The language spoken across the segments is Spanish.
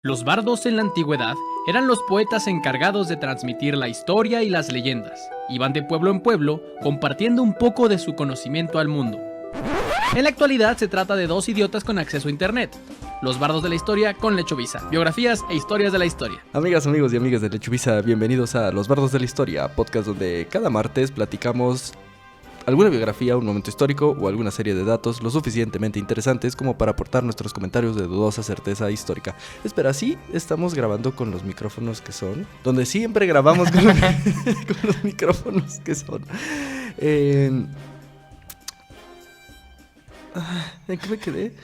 Los bardos en la antigüedad eran los poetas encargados de transmitir la historia y las leyendas. Iban de pueblo en pueblo, compartiendo un poco de su conocimiento al mundo. En la actualidad se trata de dos idiotas con acceso a internet. Los bardos de la historia con Lechovisa, biografías e historias de la historia. Amigas, amigos y amigas de Lechovisa, bienvenidos a Los Bardos de la Historia, podcast donde cada martes platicamos alguna biografía, un momento histórico o alguna serie de datos lo suficientemente interesantes como para aportar nuestros comentarios de dudosa certeza histórica. Espera, sí, estamos grabando con los micrófonos que son, donde siempre grabamos con los micrófonos que son. ¿En qué me quedé?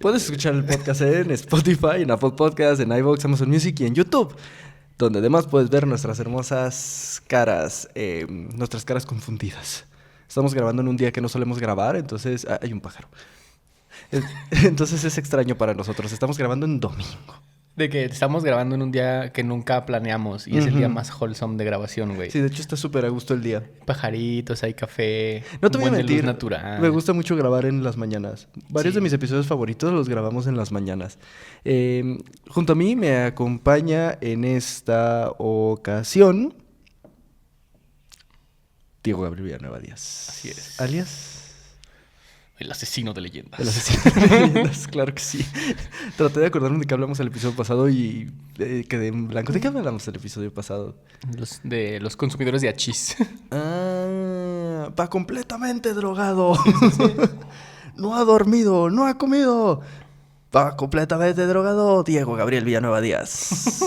Puedes escuchar el podcast en Spotify, en Apple Podcasts, en iVoox, Amazon Music y en YouTube, donde además puedes ver nuestras hermosas caras, nuestras caras confundidas. Estamos grabando en un día que no solemos grabar, entonces... hay un pájaro. Entonces es extraño para nosotros. Estamos grabando en domingo. De que estamos grabando en un día que nunca planeamos y es el día más wholesome de grabación, güey. Sí, de hecho está súper a gusto el día. Pajaritos, hay café, no te voy a mentir, luz natural. Me gusta mucho grabar en las mañanas. Varios de mis episodios favoritos los grabamos en las mañanas. Junto a mí me acompaña en esta ocasión Diego Gabriel Villanueva Díaz. Así es. Alias... el asesino de leyendas. El asesino de leyendas, claro que sí. Traté de acordarme de qué hablamos el episodio pasado y quedé en blanco. ¿De qué hablamos el episodio pasado? De los consumidores de hachís. Va completamente drogado. No ha dormido, no ha comido. Va completamente drogado. Diego Gabriel Villanueva Díaz.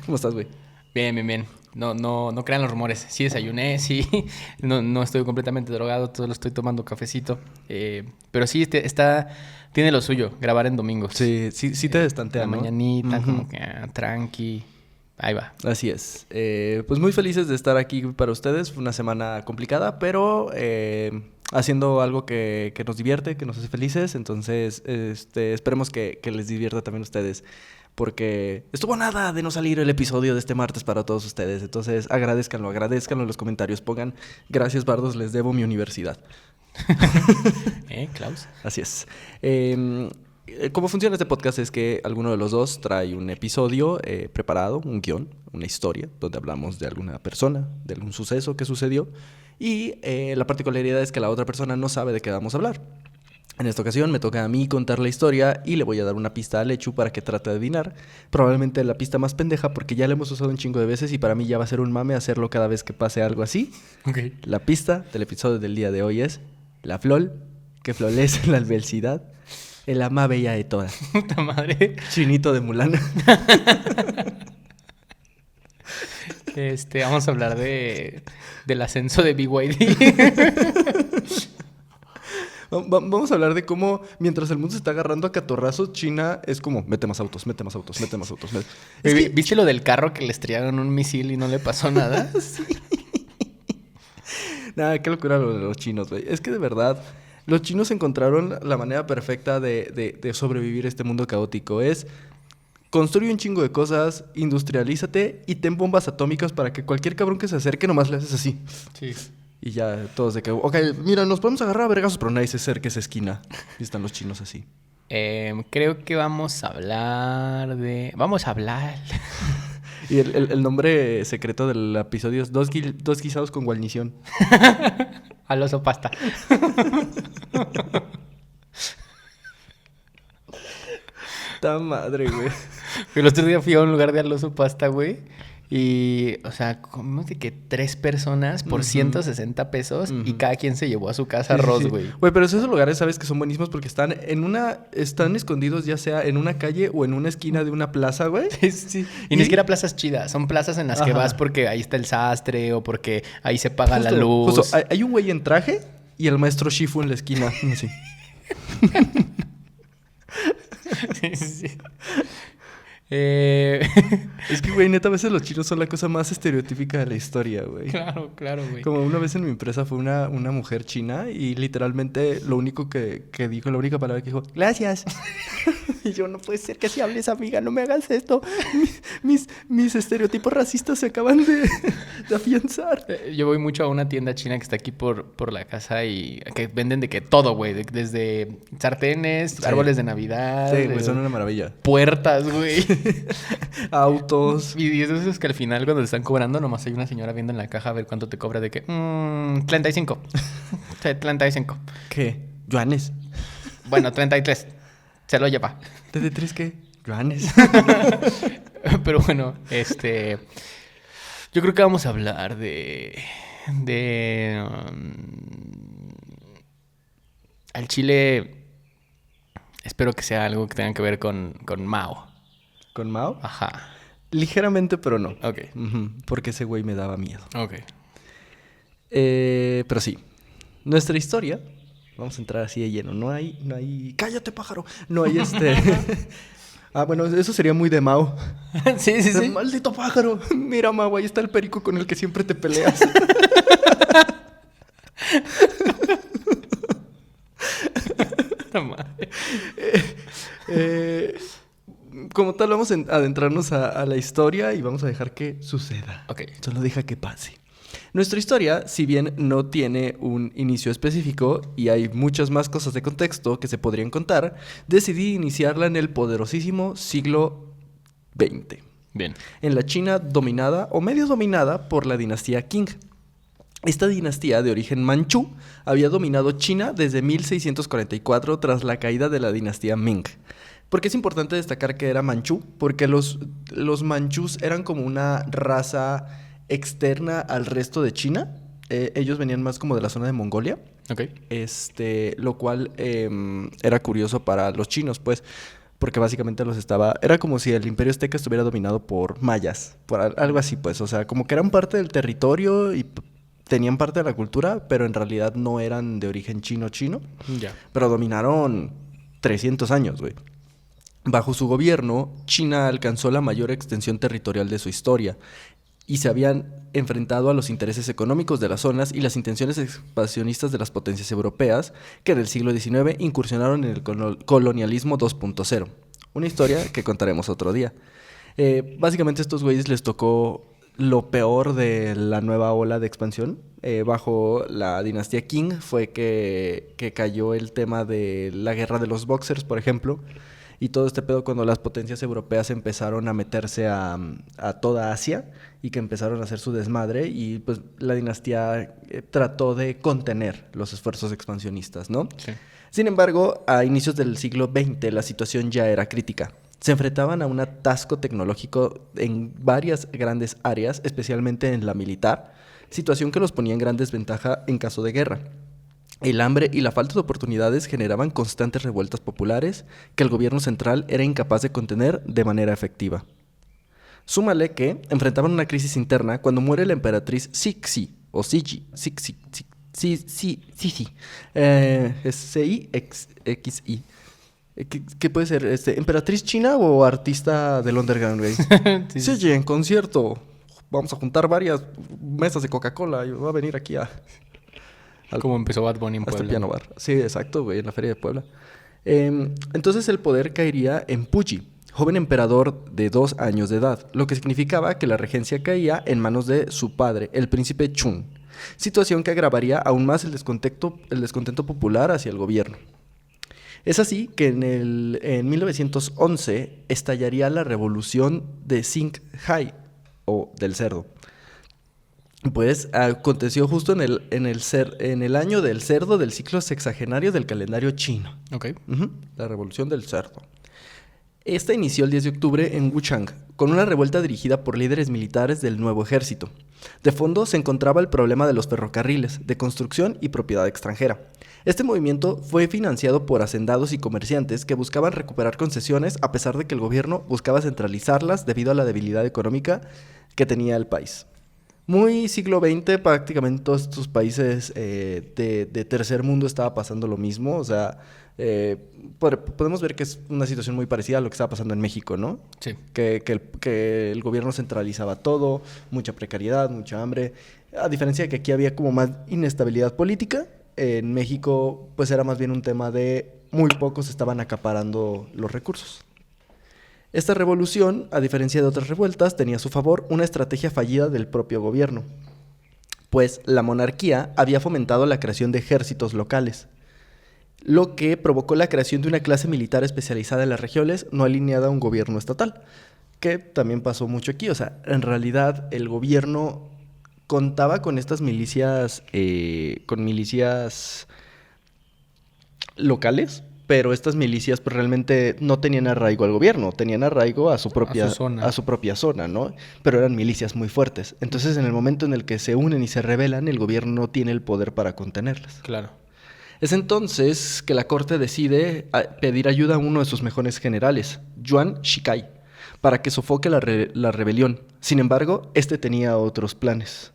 ¿Cómo estás, güey? Bien. No crean los rumores. Sí desayuné, sí. No estoy completamente drogado, todo lo estoy tomando cafecito. Pero sí, tiene lo suyo, grabar en domingos. Sí te destantea, la ¿no? mañanita, como que tranqui. Ahí va. Así es. Pues muy felices de estar aquí para ustedes. Fue una semana complicada, pero haciendo algo que nos divierte, que nos hace felices. Entonces, esperemos que les divierta también a ustedes. Porque estuvo nada de no salir el episodio de este martes para todos ustedes. Entonces, agradézcanlo en los comentarios. Pongan, gracias, bardos, les debo mi universidad. Klaus. Así es. Cómo funciona este podcast es que alguno de los dos trae un episodio preparado, un guión, una historia, donde hablamos de alguna persona, de algún suceso que sucedió. Y la particularidad es que la otra persona no sabe de qué vamos a hablar. En esta ocasión me toca a mí contar la historia y le voy a dar una pista a Lechu para que trate de adivinar. Probablemente la pista más pendeja porque ya la hemos usado un chingo de veces y para mí ya va a ser un mame hacerlo cada vez que pase algo así. Okay. La pista del episodio del día de hoy es la flor que florece en la adversidad, el ama bella de todas. Puta madre. Chinito de Mulan. Vamos a hablar del ascenso de BYD. Vamos a hablar de cómo, mientras el mundo se está agarrando a catorrazos, China es como, mete más autos. ¿Viste lo del carro que le estrellaron un misil y no le pasó nada? Sí. Nada, qué locura lo de los chinos, güey. Es que de verdad, los chinos encontraron la manera perfecta de sobrevivir a este mundo caótico. Es, construye un chingo de cosas, industrialízate y ten bombas atómicas para que cualquier cabrón que se acerque nomás le haces así. Sí. Y ya todos de que, ok, mira, nos podemos agarrar a vergazos, pero nadie se acerque a esa esquina. Y están los chinos así. Creo que vamos a hablar de... Y el nombre secreto del episodio es dos guisados con guarnición. Al oso pasta. ¡Ta madre, güey! El otro día fui a un lugar de al oso pasta, güey. Y, o sea, comimos de que 3 personas por 160 pesos y cada quien se llevó a su casa arroz, güey. Güey, pero esos lugares, ¿sabes? Que son buenísimos porque están escondidos ya sea en una calle o en una esquina de una plaza, güey. Sí. Y ni siquiera plazas chidas. Son plazas en las que vas porque ahí está el sastre o porque ahí se paga la luz. Justo, hay un güey en traje y el maestro Shifu en la esquina. Así. Sí. Es que, güey, neta, a veces los chinos son la cosa más estereotípica de la historia, güey. Claro, güey. Como una vez en mi empresa fue una mujer china y literalmente lo único que dijo, la única palabra que dijo, gracias. Y yo, no puede ser que así hables, amiga, no me hagas esto. Mis estereotipos racistas se acaban de afianzar. Yo voy mucho a una tienda china que está aquí por la casa y que venden de que todo, güey. Desde sartenes, Sí. árboles de Navidad. Sí, güey, son una maravilla. Puertas, güey. Autos. Y es de esos que al final cuando te están cobrando nomás hay una señora viendo en la caja a ver cuánto te cobra de que 35. Sí, 35. ¿Qué? ¿Yuanes? Bueno, 33. Se lo lleva. ¿De tres qué? ¿Yuanes? Pero bueno, yo creo que vamos a hablar al chile. Espero que sea algo que tenga que ver con Mao. ¿Con Mao? Ajá. Ligeramente, pero no. Ok. Ujú, porque ese güey me daba miedo. Ok. Pero sí. Nuestra historia, vamos a entrar así de lleno. No hay... ¡Cállate, pájaro! No hay bueno, eso sería muy de Mao. Sí, sí, sí. ¡Maldito pájaro! Mira, Mao, ahí está el perico con el que siempre te peleas. Puta madre. Como tal, vamos a adentrarnos a la historia y vamos a dejar que suceda. Ok. Solo deja que pase. Nuestra historia, si bien no tiene un inicio específico y hay muchas más cosas de contexto que se podrían contar, decidí iniciarla en el poderosísimo siglo XX, Bien. en la China dominada o medio dominada por la dinastía Qing. Esta dinastía de origen manchú había dominado China desde 1644 tras la caída de la dinastía Ming. ¿Por qué es importante destacar que era manchú? Porque los manchús eran como una raza externa al resto de China. Ellos venían más como de la zona de Mongolia. Ok. Lo cual era curioso para los chinos, pues, porque básicamente era como si el Imperio Azteca estuviera dominado por mayas, por algo así, pues, o sea, como que eran parte del territorio y tenían parte de la cultura, pero en realidad no eran de origen chino, Ya. pero dominaron 300 años, güey. Bajo su gobierno, China alcanzó la mayor extensión territorial de su historia y se habían enfrentado a los intereses económicos de las zonas y las intenciones expansionistas de las potencias europeas que en el siglo XIX incursionaron en el colonialismo 2.0. Una historia que contaremos otro día. Básicamente a estos güeyes les tocó lo peor de la nueva ola de expansión. Bajo la dinastía Qing fue que cayó el tema de la guerra de los boxers, por ejemplo. Y todo este pedo cuando las potencias europeas empezaron a meterse a toda Asia y que empezaron a hacer su desmadre y pues la dinastía trató de contener los esfuerzos expansionistas, ¿no? Sí. Sin embargo, a inicios del siglo XX la situación ya era crítica. Se enfrentaban a un atasco tecnológico en varias grandes áreas, especialmente en la militar, situación que los ponía en gran desventaja en caso de guerra. El hambre y la falta de oportunidades generaban constantes revueltas populares que el gobierno central era incapaz de contener de manera efectiva. Súmale que enfrentaban una crisis interna cuando muere la emperatriz Cixi, o Cixi, es C-I-X-I. ¿Qué puede ser? ¿Emperatriz china o artista del underground, güey? Sí, Sí, oye, en concierto. Vamos a juntar varias mesas de Coca-Cola y va a venir aquí Como empezó Bad Bunny en hasta el Puebla. piano bar. Sí, exacto, güey, en la feria de Puebla. Entonces el poder caería en Puyi, joven emperador de 2 años de edad, lo que significaba que la regencia caía en manos de su padre, el príncipe Chun, situación que agravaría aún más el descontento popular hacia el gobierno. Es así que en 1911 estallaría la revolución de Xinghai, o del cerdo. Pues aconteció justo en el año del cerdo del ciclo sexagenario del calendario chino. Ok. Ujú, la revolución del cerdo. Esta inició el 10 de octubre en Wuchang, con una revuelta dirigida por líderes militares del nuevo ejército. De fondo se encontraba el problema de los ferrocarriles, de construcción y propiedad extranjera. Este movimiento fue financiado por hacendados y comerciantes que buscaban recuperar concesiones a pesar de que el gobierno buscaba centralizarlas debido a la debilidad económica que tenía el país. Muy siglo XX, prácticamente todos estos países de tercer mundo estaba pasando lo mismo. O sea, Podemos ver que es una situación muy parecida a lo que estaba pasando en México, ¿no? Sí. Que el gobierno centralizaba todo, mucha precariedad, mucha hambre. A diferencia de que aquí había como más inestabilidad política, en México pues era más bien un tema de muy pocos estaban acaparando los recursos. Esta revolución, a diferencia de otras revueltas, tenía a su favor una estrategia fallida del propio gobierno, pues la monarquía había fomentado la creación de ejércitos locales, lo que provocó la creación de una clase militar especializada en las regiones no alineada a un gobierno estatal, que también pasó mucho aquí. O sea, en realidad el gobierno contaba con estas milicias, con milicias locales, pero estas milicias pues realmente no tenían arraigo al gobierno, tenían arraigo a su propia zona, ¿no? Pero eran milicias muy fuertes. Entonces, en el momento en el que se unen y se rebelan, el gobierno no tiene el poder para contenerlas. Claro. Es entonces que la corte decide pedir ayuda a uno de sus mejores generales, Yuan Shikai, para que sofoque la rebelión. Sin embargo, este tenía otros planes.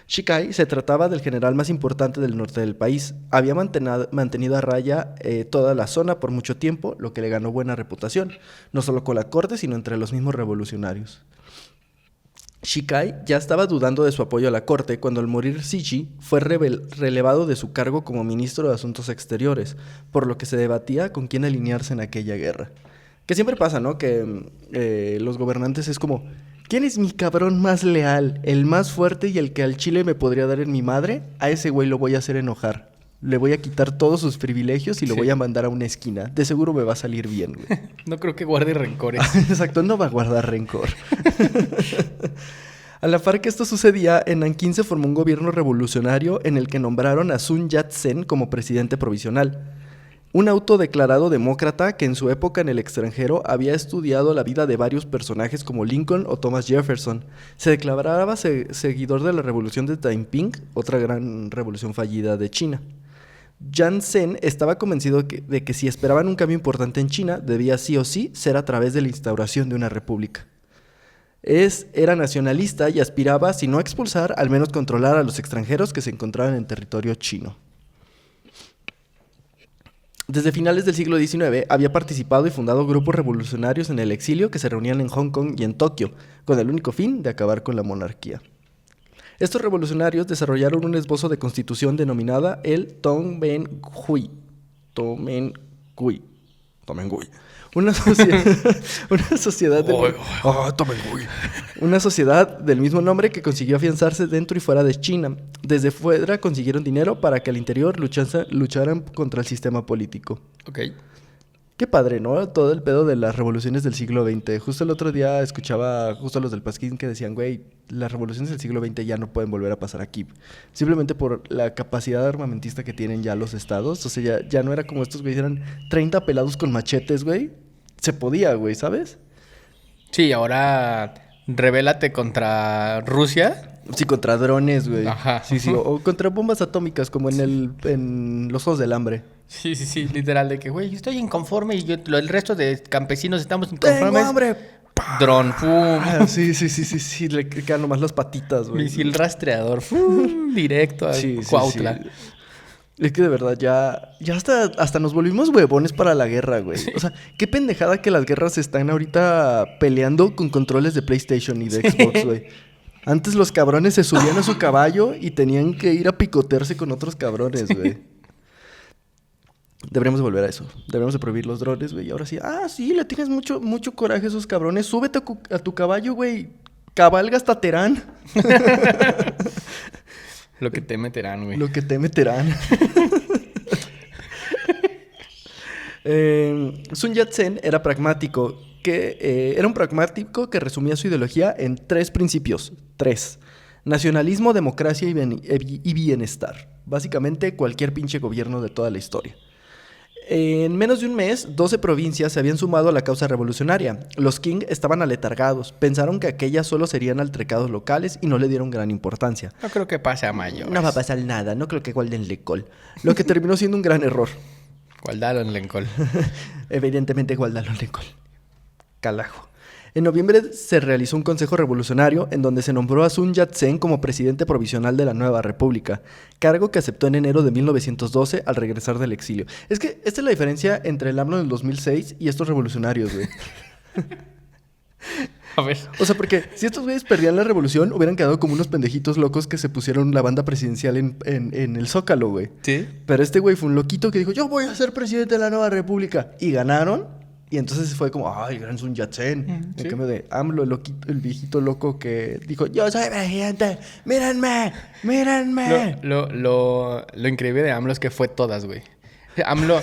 Shikai se trataba del general más importante del norte del país. Había mantenido a raya toda la zona por mucho tiempo, lo que le ganó buena reputación, no solo con la corte, sino entre los mismos revolucionarios. Shikai ya estaba dudando de su apoyo a la corte cuando al morir Cixi fue relevado de su cargo como ministro de Asuntos Exteriores, por lo que se debatía con quién alinearse en aquella guerra. Que siempre pasa, ¿no? Que los gobernantes es como, ¿quién es mi cabrón más leal? El más fuerte y el que al chile me podría dar en mi madre. A ese güey lo voy a hacer enojar. Le voy a quitar todos sus privilegios y lo voy a mandar a una esquina. De seguro me va a salir bien, güey. No creo que guarde rencores. Exacto, no va a guardar rencor. A la par que esto sucedía, en Nankín se formó un gobierno revolucionario en el que nombraron a Sun Yat-sen como presidente provisional. Un autodeclarado demócrata que en su época en el extranjero había estudiado la vida de varios personajes como Lincoln o Thomas Jefferson. Se declaraba seguidor de la revolución de Taiping, otra gran revolución fallida de China. Yat-sen estaba convencido de que si esperaban un cambio importante en China, debía sí o sí ser a través de la instauración de una república. Era nacionalista y aspiraba, si no a expulsar, al menos controlar a los extranjeros que se encontraban en territorio chino. Desde finales del siglo XIX había participado y fundado grupos revolucionarios en el exilio que se reunían en Hong Kong y en Tokio, con el único fin de acabar con la monarquía. Estos revolucionarios desarrollaron un esbozo de constitución denominada el Tongmenghui. Una sociedad del mismo nombre que consiguió afianzarse dentro y fuera de China. Desde fuera consiguieron dinero para que al interior lucharan contra el sistema político. Ok. Qué padre, ¿no? Todo el pedo de las revoluciones del siglo XX. Justo el otro día escuchaba justo a los del Pasquín que decían, güey, las revoluciones del siglo XX ya no pueden volver a pasar aquí. Simplemente por la capacidad armamentista que tienen ya los estados. O sea, ya no era como estos güeyes, eran 30 pelados con machetes, güey. Se podía, güey, ¿sabes? Sí, ahora rebélate contra Rusia. Sí, contra drones, güey. Ajá. Sí, o contra bombas atómicas, como en los Juegos del Hambre. Sí, literal, de que, güey, yo estoy inconforme y el resto de campesinos estamos inconformes. ¡Tengo hambre! Dron, pum. Sí, le quedan nomás las patitas, güey. Misil rastreador, directo a Cuautla. Sí. Es que de verdad ya hasta nos volvimos huevones para la guerra, güey. O sea, qué pendejada que las guerras están ahorita peleando con controles de PlayStation y de Xbox, güey. Antes los cabrones se subían a su caballo y tenían que ir a picotearse con otros cabrones, güey. Deberíamos de volver a eso. Deberíamos de prohibir los drones, güey. Y ahora sí, sí, le tienes mucho coraje a esos cabrones. Súbete a tu caballo, güey. Cabalga hasta Terán. Lo que te meterán, güey. Lo que te meterán. Sun Yat-sen era pragmático. Era un pragmático que resumía su ideología en 3 principios. 3. Nacionalismo, democracia y bienestar. Básicamente cualquier pinche gobierno de toda la historia. En menos de un mes, 12 provincias se habían sumado a la causa revolucionaria. Los Qing estaban aletargados, pensaron que aquellas solo serían altercados locales y no le dieron gran importancia. No creo que pase a mayores. No va a pasar nada, no creo que guarden Lecol. Lo que terminó siendo un gran error. Guardaron Lecol. Evidentemente guardaron Lecol. Calajo. En noviembre se realizó un consejo revolucionario en donde se nombró a Sun Yat-sen como presidente provisional de la nueva república, cargo que aceptó en enero de 1912 al regresar del exilio. Es que esta es la diferencia entre el AMLO del 2006 y estos revolucionarios, güey. A ver. O sea, porque si estos güeyes perdían la revolución, hubieran quedado como unos pendejitos locos que se pusieron la banda presidencial en el Zócalo, güey. Sí. Pero este güey fue un loquito que dijo, yo voy a ser presidente de la nueva república. Y ganaron. Y entonces fue como, ay, gran Sun Yat-sen. Sí. En cambio de AMLO, el viejito loco que dijo, yo soy presidente, mírenme, mírenme. Lo increíble de AMLO es que fue todas, güey. AMLO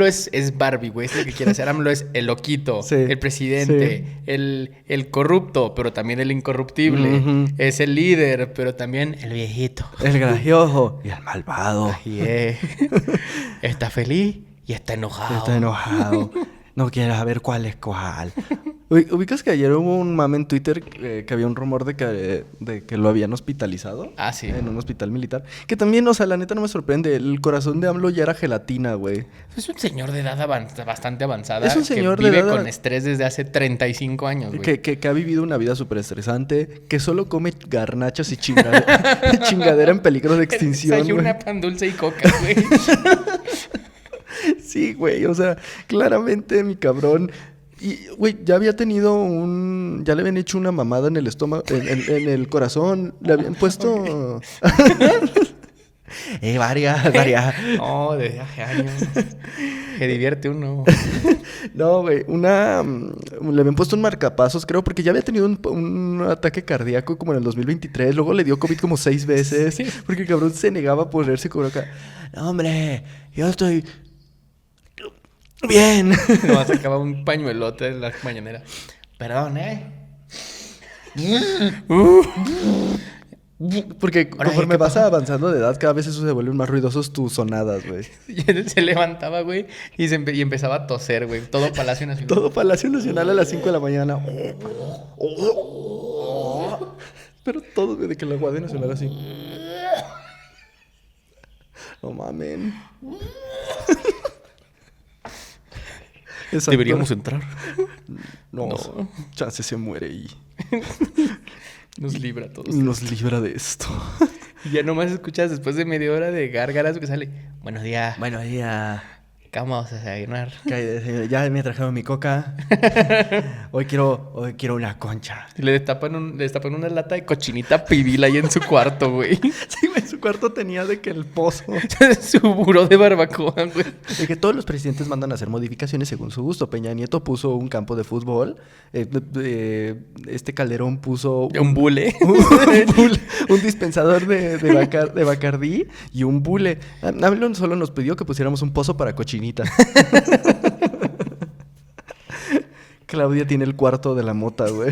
es Barbie, güey. Es lo que quiere hacer. AMLO es el loquito, Sí, el presidente, sí. el corrupto, pero también el incorruptible. Ujú. Es el líder, pero también el viejito. El gracioso y el malvado. Y está feliz y está enojado. Está enojado. No quiere saber cuál es cuál. ¿Ubicas que ayer hubo un mame en Twitter que había un rumor de que lo habían hospitalizado? Ah, sí. En un hospital militar. Que también, o sea, la neta no me sorprende. El corazón de AMLO ya era gelatina, güey. Es un señor de edad bastante avanzada. Es un señor que de vive edad con estrés desde hace 35 años, güey. Que ha vivido una vida súper estresante. Que solo come garnachas y chingadera en peligro de extinción, güey. Desayuna pan dulce y coca, güey. Sí, güey, o sea, claramente mi cabrón. Y, güey, ya había tenido ya le habían hecho una mamada en el estómago, en el corazón. Le habían puesto. Varias. No, desde hace años. Se divierte uno. No, güey, le habían puesto un marcapasos, creo, porque ya había tenido un ataque cardíaco como en el 2023. Luego le dio COVID como 6 veces. Sí. Porque el cabrón se negaba a ponerse como acá. No, hombre, yo estoy bien. Nomás sacaba un pañuelote en la mañanera. Perdón, Porque Ahora, conforme ¿qué vas avanzando de edad, cada vez eso se vuelven más ruidosos tus sonadas, güey. Y él se levantaba, güey, y empezaba a toser, güey. Todo Palacio Nacional. Todo Palacio Nacional a las 5 de la mañana. Pero todo, güey, de que la Guardia Nacional así. No mamen. Exacto. Deberíamos entrar. No, No. chance se muere y Nos libra a todos. nos libra de esto. Y ya nomás escuchas después de media hora de gárgaras que sale. Buenos días. Bueno, ya. ¿Qué vamos a desayunar? Ya me trajeron mi coca. Hoy quiero una concha. Y le destapan una lata de cochinita pibil ahí en su cuarto, güey. Sí, güey, su cuarto tenía de que el pozo. Su buró de barbacoa, güey. De que todos los presidentes mandan a hacer modificaciones según su gusto. Peña Nieto puso un campo de fútbol. Este Calderón puso Un bule. un dispensador de Bacardí y un bule. AMLO solo nos pidió que pusiéramos un pozo para cochinita. Claudia tiene el cuarto de la mota, güey.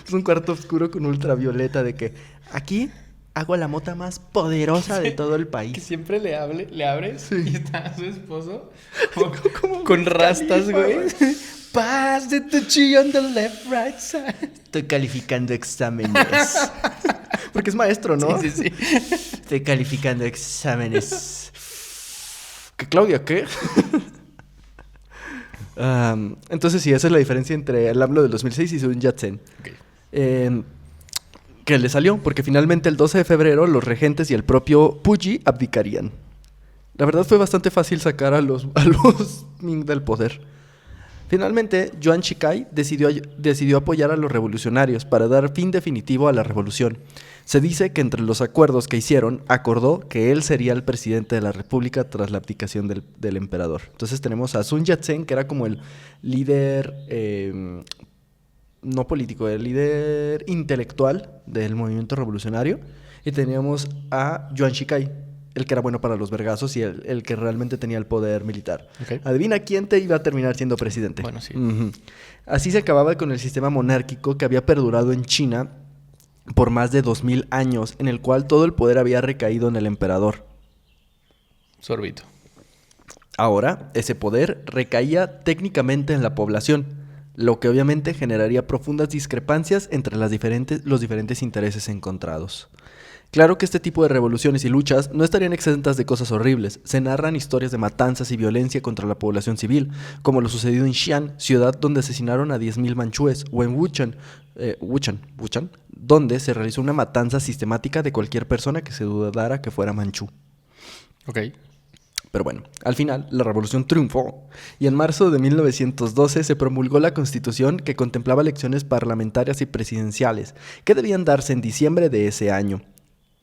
Es un cuarto oscuro con ultravioleta de que aquí hago la mota más poderosa de todo el Que país. siempre le abres Sí. y está su esposo Como con Wiz rastas, Khalifa, güey. Pass the touchy on the left, right side. Estoy calificando exámenes. Porque es maestro, ¿no? Sí, sí, sí. Estoy calificando exámenes. ¿Qué, Claudia? ¿Qué? Entonces sí, esa es la diferencia entre el AMLO del 2006 y Sun Yat-sen. Okay. Que le salió, porque finalmente el 12 de febrero los regentes y el propio Puyi abdicarían. La verdad fue bastante fácil sacar a los Ming del poder. Finalmente, Yuan Shikai decidió apoyar a los revolucionarios para dar fin definitivo a la revolución. Se dice que entre los acuerdos que hicieron, acordó que él sería el presidente de la república tras la abdicación del emperador. Entonces tenemos a Sun Yat-sen, que era como el líder, no político, el líder intelectual del movimiento revolucionario. Y teníamos a Yuan Shikai, el que era bueno para los vergazos y el que realmente tenía el poder militar. Okay. Adivina quién te iba a terminar siendo presidente. Bueno, sí. Uh-huh. Así se acababa con el sistema monárquico que había perdurado en China por más de 2000 años, en el cual todo el poder había recaído en el emperador. Sorbito. Ahora, ese poder recaía técnicamente en la población, lo que obviamente generaría profundas discrepancias entre los diferentes intereses encontrados. Claro que este tipo de revoluciones y luchas no estarían exentas de cosas horribles. Se narran historias de matanzas y violencia contra la población civil, como lo sucedido en Xi'an, ciudad donde asesinaron a 10.000 manchúes, o en Wuchan, donde se realizó una matanza sistemática de cualquier persona que se dudara que fuera manchú. Ok. Pero bueno, al final la revolución triunfó y en marzo de 1912 se promulgó la Constitución que contemplaba elecciones parlamentarias y presidenciales que debían darse en diciembre de ese año.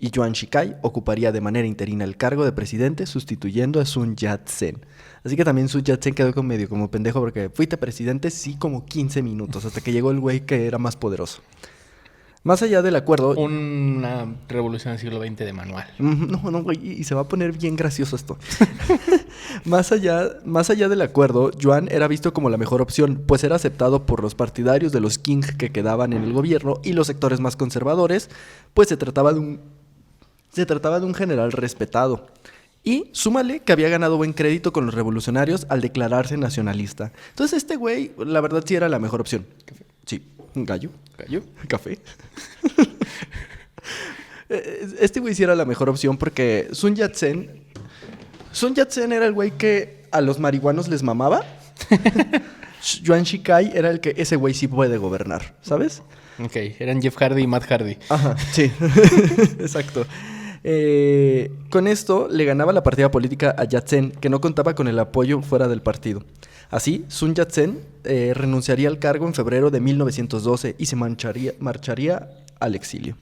Y Yuan Shikai ocuparía de manera interina el cargo de presidente sustituyendo a Sun Yat-sen. Así que también Sun Yat-sen quedó medio como pendejo porque fuiste presidente sí como 15 minutos hasta que llegó el güey que era más poderoso. Más allá del acuerdo... Una revolución del siglo XX de manual. No, güey, y se va a poner bien gracioso esto. Más allá del acuerdo, Yuan era visto como la mejor opción, pues era aceptado por los partidarios de los Qing que quedaban en el gobierno y los sectores más conservadores, pues se trataba de un general respetado. Y súmale que había ganado buen crédito con los revolucionarios al declararse nacionalista. Entonces este güey, la verdad sí era la mejor opción. Café. Sí, un gallo. ¿Gallo? Café. Este güey sí era la mejor opción porque Sun Yat-sen era el güey que a los marihuanos les mamaba. Yuan Shikai era el que ese güey sí puede gobernar, ¿sabes? Ok, eran Jeff Hardy y Matt Hardy. Ajá, sí. Exacto. Con esto le ganaba la partida política a Yat-sen, que no contaba con el apoyo fuera del partido. Así, Sun Yat-sen renunciaría al cargo en febrero de 1912 y se marcharía al exilio.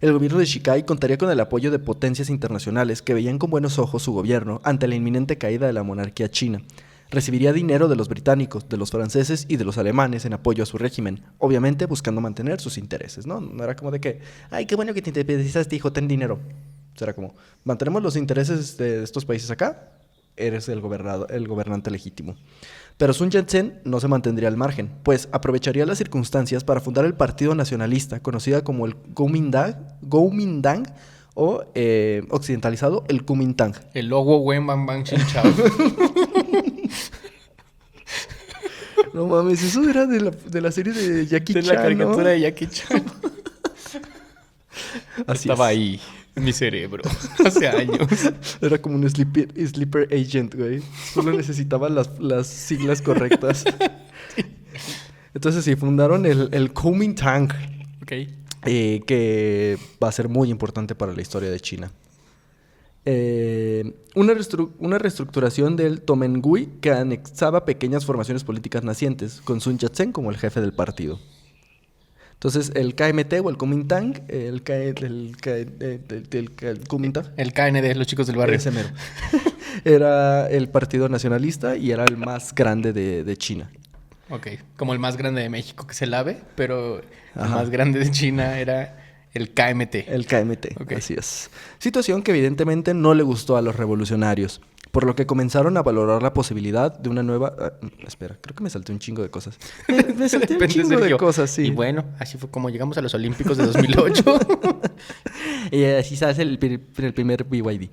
El gobierno de Shikai contaría con el apoyo de potencias internacionales que veían con buenos ojos su gobierno ante la inminente caída de la monarquía china. Recibiría dinero de los británicos, de los franceses y de los alemanes en apoyo a su régimen, obviamente buscando mantener sus intereses, ¿no? No era como de que, ay, qué bueno que te independizaste, hijo, ten dinero. Era como, mantenemos los intereses de estos países acá, eres el gobernante legítimo. Pero Sun Yat-sen no se mantendría al margen, pues aprovecharía las circunstancias para fundar el Partido Nacionalista, conocida como el Kuomintang o occidentalizado, el Kuomintang. El logo Wen Bang Bang Chin Chao. No mames, eso era de la serie de Jackie Chan, de la caricatura, ¿no? de Jackie Chan. Estaba ahí, en mi cerebro, hace años. Era como un sleeper agent, güey. Solo necesitaba las siglas correctas. Entonces sí, fundaron el Kuomintang. Ok. Que va a ser muy importante para la historia de China. Una reestructuración del Tomengui que anexaba pequeñas formaciones políticas nacientes, con Sun Yat-sen como el jefe del partido. Entonces, el KMT o el Kuomintang, el Kuomintang, el KND, los chicos del barrio. ese mero, era el partido nacionalista y era el más grande de China. Ok, como el más grande de México, que es el AVE, pero Ajá. el más grande de China era el KMT. El KMT, Okay. Así es. Situación que evidentemente no le gustó a los revolucionarios, por lo que comenzaron a valorar la posibilidad de una nueva... espera, creo que me salté un chingo de cosas. Me salté un chingo de cosas, sí. Y bueno, así fue como llegamos a los Olímpicos de 2008. Y así se hace el primer BYD.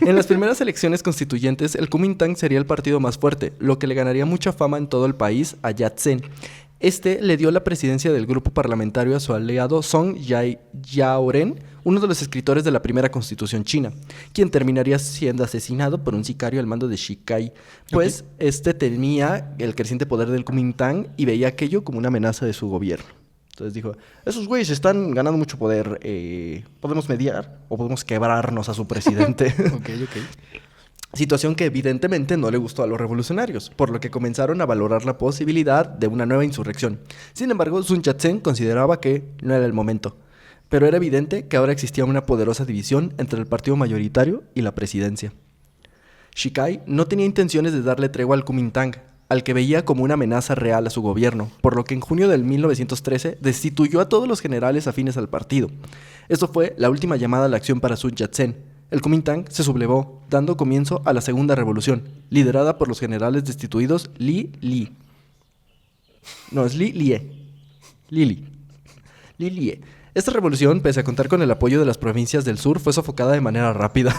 En las primeras elecciones constituyentes, el Kuomintang sería el partido más fuerte, lo que le ganaría mucha fama en todo el país a Yat-sen. Este le dio la presidencia del grupo parlamentario a su aliado Song Yaoren, uno de los escritores de la primera constitución china, quien terminaría siendo asesinado por un sicario al mando de Shikai, pues este temía el creciente poder del Kuomintang y veía aquello como una amenaza de su gobierno. Entonces dijo, esos güeyes están ganando mucho poder, ¿podemos mediar o podemos quebrarnos a su presidente? Ok. Situación que evidentemente no le gustó a los revolucionarios, por lo que comenzaron a valorar la posibilidad de una nueva insurrección. Sin embargo, Sun Yat-sen consideraba que no era el momento, pero era evidente que ahora existía una poderosa división entre el partido mayoritario y la presidencia. Shikai no tenía intenciones de darle tregua al Kuomintang, al que veía como una amenaza real a su gobierno, por lo que en junio del 1913 destituyó a todos los generales afines al partido. Esto fue la última llamada a la acción para Sun Yat-sen. El Kuomintang se sublevó, dando comienzo a la Segunda Revolución, liderada por los generales destituidos Li Lie. Esta revolución, pese a contar con el apoyo de las provincias del sur, fue sofocada de manera rápida.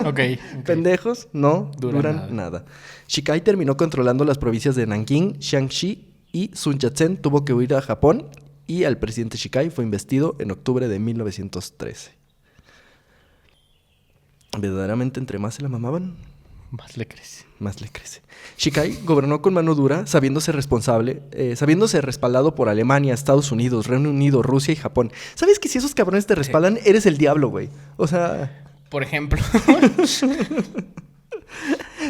Ok. Pendejos no duran nada. Shikai terminó controlando las provincias de Nanking, Shaanxi y Sun Yat-sen tuvo que huir a Japón y el presidente Shikai fue investido en octubre de 1913. Verdaderamente, entre más se la mamaban, Más le crece. más le crece. Shikai gobernó con mano dura, sabiéndose respaldado por Alemania, Estados Unidos, Reino Unido, Rusia y Japón. ¿Sabes que si esos cabrones te respaldan, eres el diablo, güey? O sea... Por ejemplo.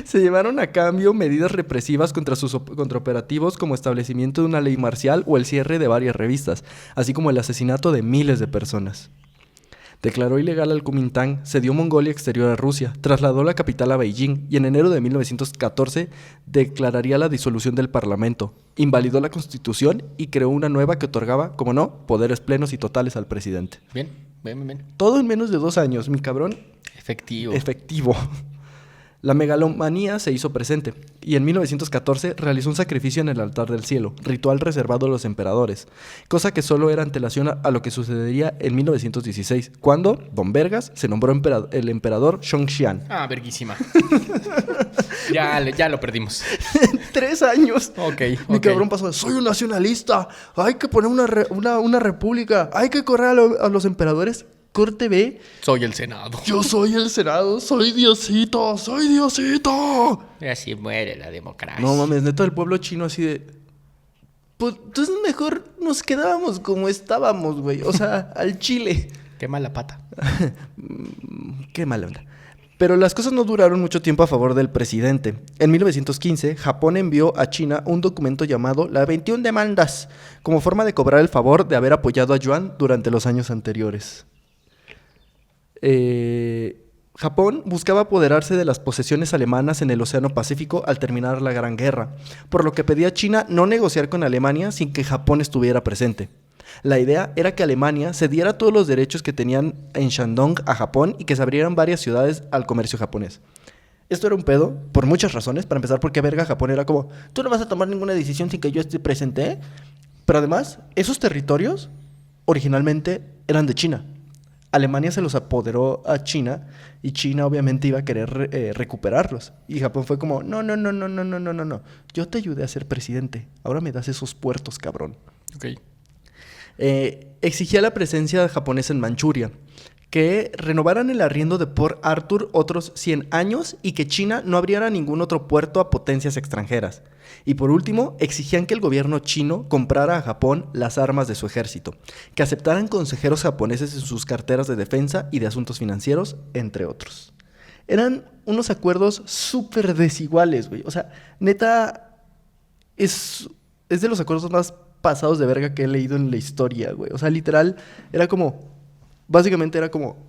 Se llevaron a cambio medidas represivas contra operativos como establecimiento de una ley marcial o el cierre de varias revistas, así como el asesinato de miles de personas. Declaró ilegal al Kuomintang, cedió Mongolia exterior a Rusia, trasladó la capital a Beijing y en enero de 1914 declararía la disolución del parlamento, invalidó la constitución y creó una nueva que otorgaba, como no, poderes plenos y totales al presidente. Bien, bien. Todo en menos de 2 años, mi cabrón. Efectivo. La megalomanía se hizo presente y en 1914 realizó un sacrificio en el altar del cielo, ritual reservado a los emperadores, cosa que solo era antelación a lo que sucedería en 1916, cuando Don Vergas se nombró el emperador Shongxian. Ah, verguísima. ya lo perdimos. 3 años. Ok. Mi cabrón pasó de, soy un nacionalista, hay que poner una república, hay que correr a los emperadores. Corte B. Soy el Senado. Yo soy el Senado, soy Diosito. Y así muere la democracia. No mames, neta, el pueblo chino así de... Pues entonces mejor nos quedábamos como estábamos, güey. O sea, al chile. Qué mala pata. Qué mala onda. Pero las cosas no duraron mucho tiempo a favor del presidente. En 1915, Japón envió a China un documento llamado La 21 Demandas, como forma de cobrar el favor de haber apoyado a Yuan durante los años anteriores. Japón buscaba apoderarse de las posesiones alemanas en el Océano Pacífico al terminar la Gran Guerra, por lo que pedía a China no negociar con Alemania sin que Japón estuviera presente. La idea era que Alemania cediera todos los derechos que tenían en Shandong a Japón y que se abrieran varias ciudades al comercio japonés. Esto era un pedo por muchas razones. Para empezar, porque verga Japón era como, tú no vas a tomar ninguna decisión sin que yo esté presente. Pero además, esos territorios originalmente eran de China. Alemania se los apoderó a China y China obviamente iba a querer recuperarlos. Y Japón fue como, no. Yo te ayudé a ser presidente. Ahora me das esos puertos, cabrón. Ok. Exigía la presencia japonesa en Manchuria, que renovaran el arriendo de Port Arthur otros 100 años y que China no abriera ningún otro puerto a potencias extranjeras. Y por último, exigían que el gobierno chino comprara a Japón las armas de su ejército, que aceptaran consejeros japoneses en sus carteras de defensa y de asuntos financieros, entre otros. Eran unos acuerdos súper desiguales, güey. O sea, neta, es de los acuerdos más pasados de verga que he leído en la historia, güey. O sea, literal, básicamente era como...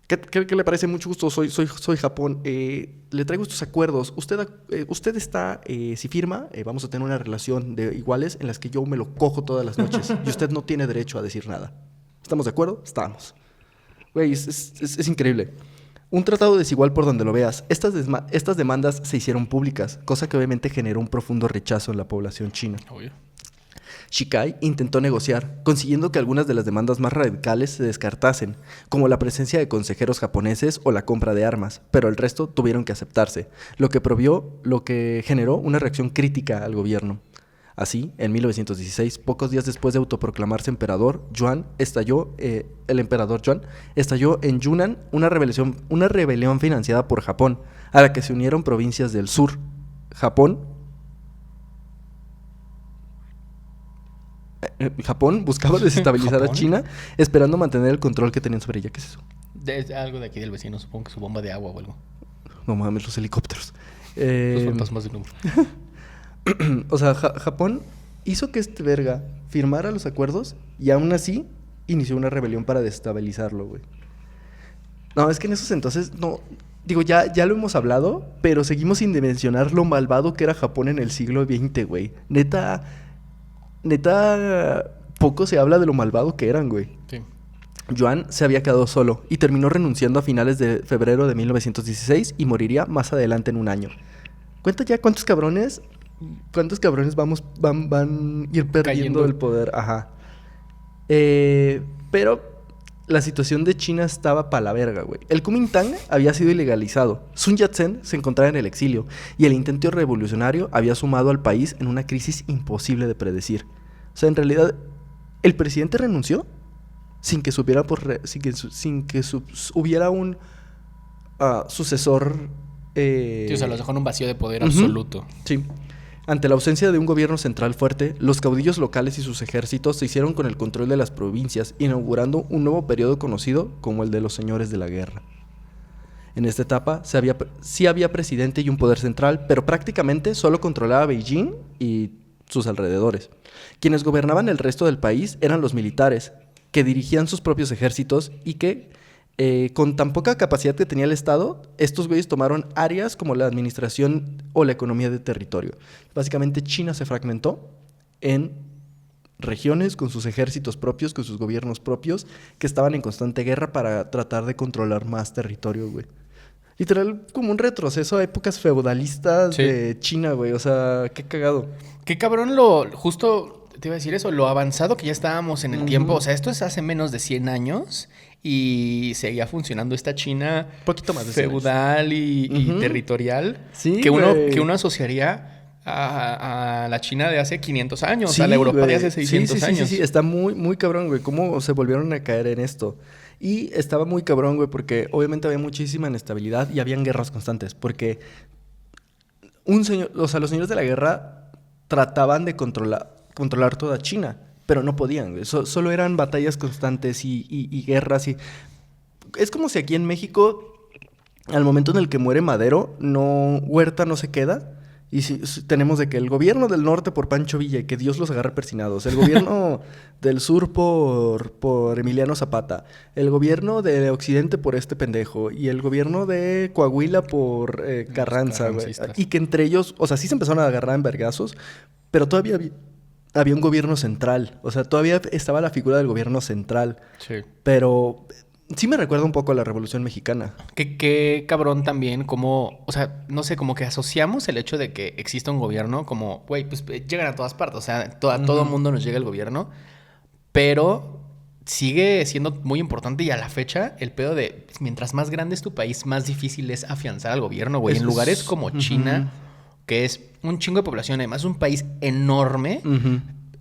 ¿Qué le parece? Mucho gusto, soy Japón. Le traigo estos acuerdos. Usted está, si firma, vamos a tener una relación de iguales en las que yo me lo cojo todas las noches y usted no tiene derecho a decir nada. ¿Estamos de acuerdo? Estamos. Güey, es increíble. Un tratado desigual por donde lo veas. Estas demandas se hicieron públicas, cosa que obviamente generó un profundo rechazo en la población china. Obvio. Shikai intentó negociar, consiguiendo que algunas de las demandas más radicales se descartasen, como la presencia de consejeros japoneses o la compra de armas, pero el resto tuvieron que aceptarse, lo que generó una reacción crítica al gobierno. Así, en 1916, pocos días después de autoproclamarse emperador, el emperador Yuan estalló en Yunnan una rebelión financiada por Japón, a la que se unieron provincias del sur. Japón buscaba desestabilizar a China, esperando mantener el control que tenían sobre ella. ¿Qué es eso? Es algo de aquí del vecino, supongo que su bomba de agua o algo. No mames, los helicópteros. Los fantasmas de número. O sea, Japón hizo que este verga firmara los acuerdos y aún así inició una rebelión para desestabilizarlo, güey. No, es que en esos entonces, no... Digo, ya lo hemos hablado, pero seguimos sin dimensionar lo malvado que era Japón en el siglo XX, güey. Neta, poco se habla de lo malvado que eran, güey. Sí. Yuan se había quedado solo y terminó renunciando a finales de febrero de 1916 y moriría más adelante en un año. Cuenta ya cuántos cabrones van a ir perdiendo el poder. Ajá. Pero la situación de China estaba pa' la verga, güey. El Kuomintang había sido ilegalizado. Sun Yat-sen se encontraba en el exilio. Y el intento revolucionario había sumado al país en una crisis imposible de predecir. O sea, en realidad, el presidente renunció sin que supiera hubiera un sucesor. Sí, o sea, los dejó en un vacío de poder absoluto. Sí. Ante la ausencia de un gobierno central fuerte, los caudillos locales y sus ejércitos se hicieron con el control de las provincias, inaugurando un nuevo periodo conocido como el de los señores de la guerra. En esta etapa sí había presidente y un poder central, pero prácticamente solo controlaba Beijing y sus alrededores. Quienes gobernaban el resto del país eran los militares, que dirigían sus propios ejércitos y que, con tan poca capacidad que tenía el Estado, estos güeyes tomaron áreas como la administración o la economía de territorio. Básicamente China se fragmentó en regiones con sus ejércitos propios, con sus gobiernos propios, que estaban en constante guerra para tratar de controlar más territorio, güey. Literal, como un retroceso a épocas feudalistas de China, güey. O sea, qué cagado. Qué cabrón justo te iba a decir eso, lo avanzado que ya estábamos en el tiempo. O sea, esto es hace menos de 100 años y seguía funcionando esta China poquito más de feudal y territorial. Sí, que uno asociaría a la China de hace 500 años, sí, a la Europa güey. de hace 600 años. Sí, está muy, muy cabrón, güey. Cómo se volvieron a caer en esto. Y estaba muy cabrón, güey, porque obviamente había muchísima inestabilidad y habían guerras constantes. Porque los señores de la guerra trataban de controlar toda China, pero no podían, güey. Solo eran batallas constantes y guerras. Es como si aquí en México, al momento en el que muere Madero, Huerta no se queda. Y tenemos de que el gobierno del norte por Pancho Villa y que Dios los agarre persinados. El gobierno del sur por Emiliano Zapata. El gobierno de occidente por este pendejo. Y el gobierno de Coahuila por Carranza, güey. Y que entre ellos, o sea, sí se empezaron a agarrar en vergazos, pero todavía había un gobierno central. O sea, todavía estaba la figura del gobierno central. Sí. Pero sí me recuerda un poco a la Revolución Mexicana. Qué cabrón también como, o sea, no sé, como que asociamos el hecho de que exista un gobierno como, güey, pues llegan a todas partes, o sea, a todo mundo nos llega el gobierno, pero sigue siendo muy importante y a la fecha el pedo de, mientras más grande es tu país, más difícil es afianzar al gobierno, güey. En lugares como China, que es un chingo de población, además es un país enorme,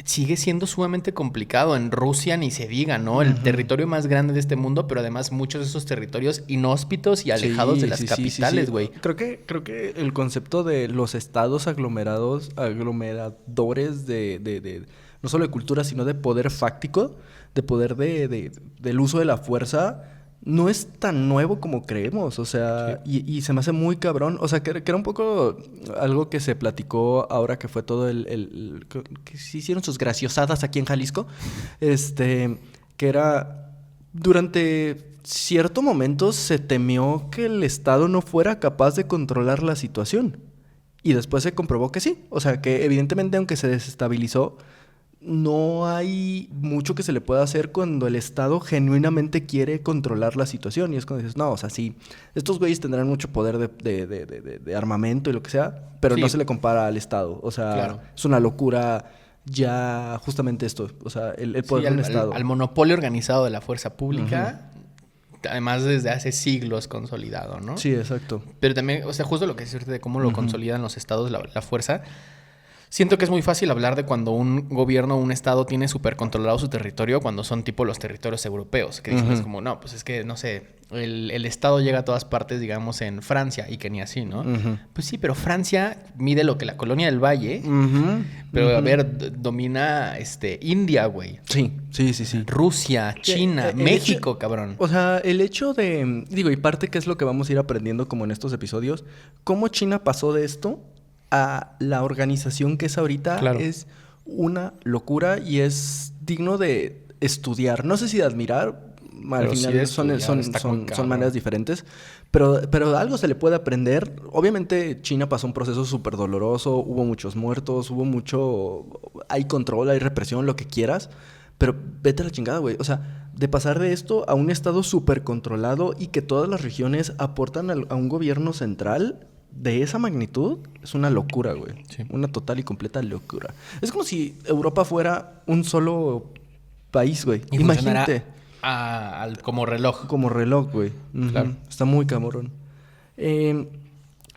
sigue siendo sumamente complicado. En Rusia ni se diga, ¿no? El territorio más grande de este mundo, pero además muchos de esos territorios inhóspitos y alejados de las capitales, güey. Creo que el concepto de los estados aglomeradores de no solo de cultura, sino de poder fáctico, de poder del uso de la fuerza, no es tan nuevo como creemos. O sea, y se me hace muy cabrón. O sea, que era un poco algo que se platicó ahora que fue todo que se hicieron sus graciosadas aquí en Jalisco. Que era durante cierto momento se temió que el Estado no fuera capaz de controlar la situación. Y después se comprobó que sí. O sea, que evidentemente, aunque se desestabilizó, no hay mucho que se le pueda hacer cuando el Estado genuinamente quiere controlar la situación. Y es cuando dices, no, o sea, sí, estos güeyes tendrán mucho poder de armamento y lo que sea, pero no se le compara al Estado. O sea, es una locura ya justamente esto. O sea, el poder de un Estado. Al monopolio organizado de la fuerza pública, además desde hace siglos consolidado, ¿no? Sí, exacto. Pero también, o sea, justo lo que dices de cómo lo consolidan los estados, la fuerza. Siento que es muy fácil hablar de cuando un gobierno o un estado tiene súper controlado su territorio cuando son tipo los territorios europeos. Que dicen, es como, no, pues es que, no sé, el estado llega a todas partes, digamos, en Francia y que ni así, ¿no? Pues sí, pero Francia mide lo que la colonia del Valle, pero a ver, domina India, güey. Sí. Rusia, China, México, cabrón. O sea, el hecho de, digo, y parte que es lo que vamos a ir aprendiendo como en estos episodios, cómo China pasó de esto a la organización que es ahorita, es una locura y es digno de estudiar. No sé si de admirar, al final son maneras diferentes, pero algo se le puede aprender. Obviamente China pasó un proceso súper doloroso, hubo muchos muertos, hay control, hay represión, lo que quieras, pero vete a la chingada, güey. O sea, de pasar de esto a un estado súper controlado y que todas las regiones aportan a un gobierno central de esa magnitud, es una locura, güey. Sí. Una total y completa locura. Es como si Europa fuera un solo país, güey. Imagínate. Como reloj. Como reloj, güey. Claro. Está muy cabrón.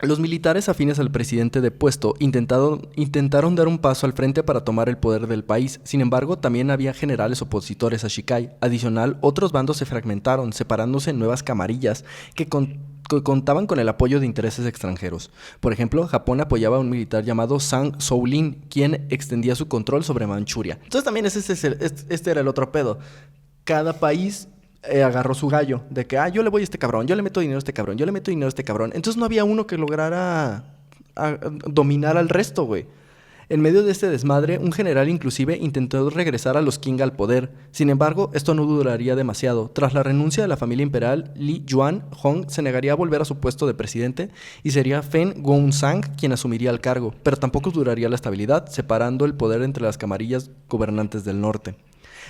Los militares afines al presidente depuesto intentaron dar un paso al frente para tomar el poder del país. Sin embargo, también había generales opositores a Shikai. Adicional, otros bandos se fragmentaron, separándose en nuevas camarillas que contaban con el apoyo de intereses extranjeros. Por ejemplo, Japón apoyaba a un militar llamado Zhang Soulin, quien extendía su control sobre Manchuria. Entonces también este era el otro pedo. Cada país agarró su gallo de que, yo le voy a este cabrón, yo le meto dinero a este cabrón, yo le meto dinero a este cabrón. Entonces no había uno que lograra dominar al resto, güey. En medio de este desmadre, un general inclusive intentó regresar a los Qing al poder. Sin embargo, esto no duraría demasiado. Tras la renuncia de la familia imperial, Li Yuanhong se negaría a volver a su puesto de presidente y sería Feng Guongsang quien asumiría el cargo. Pero tampoco duraría la estabilidad, separando el poder entre las camarillas gobernantes del norte.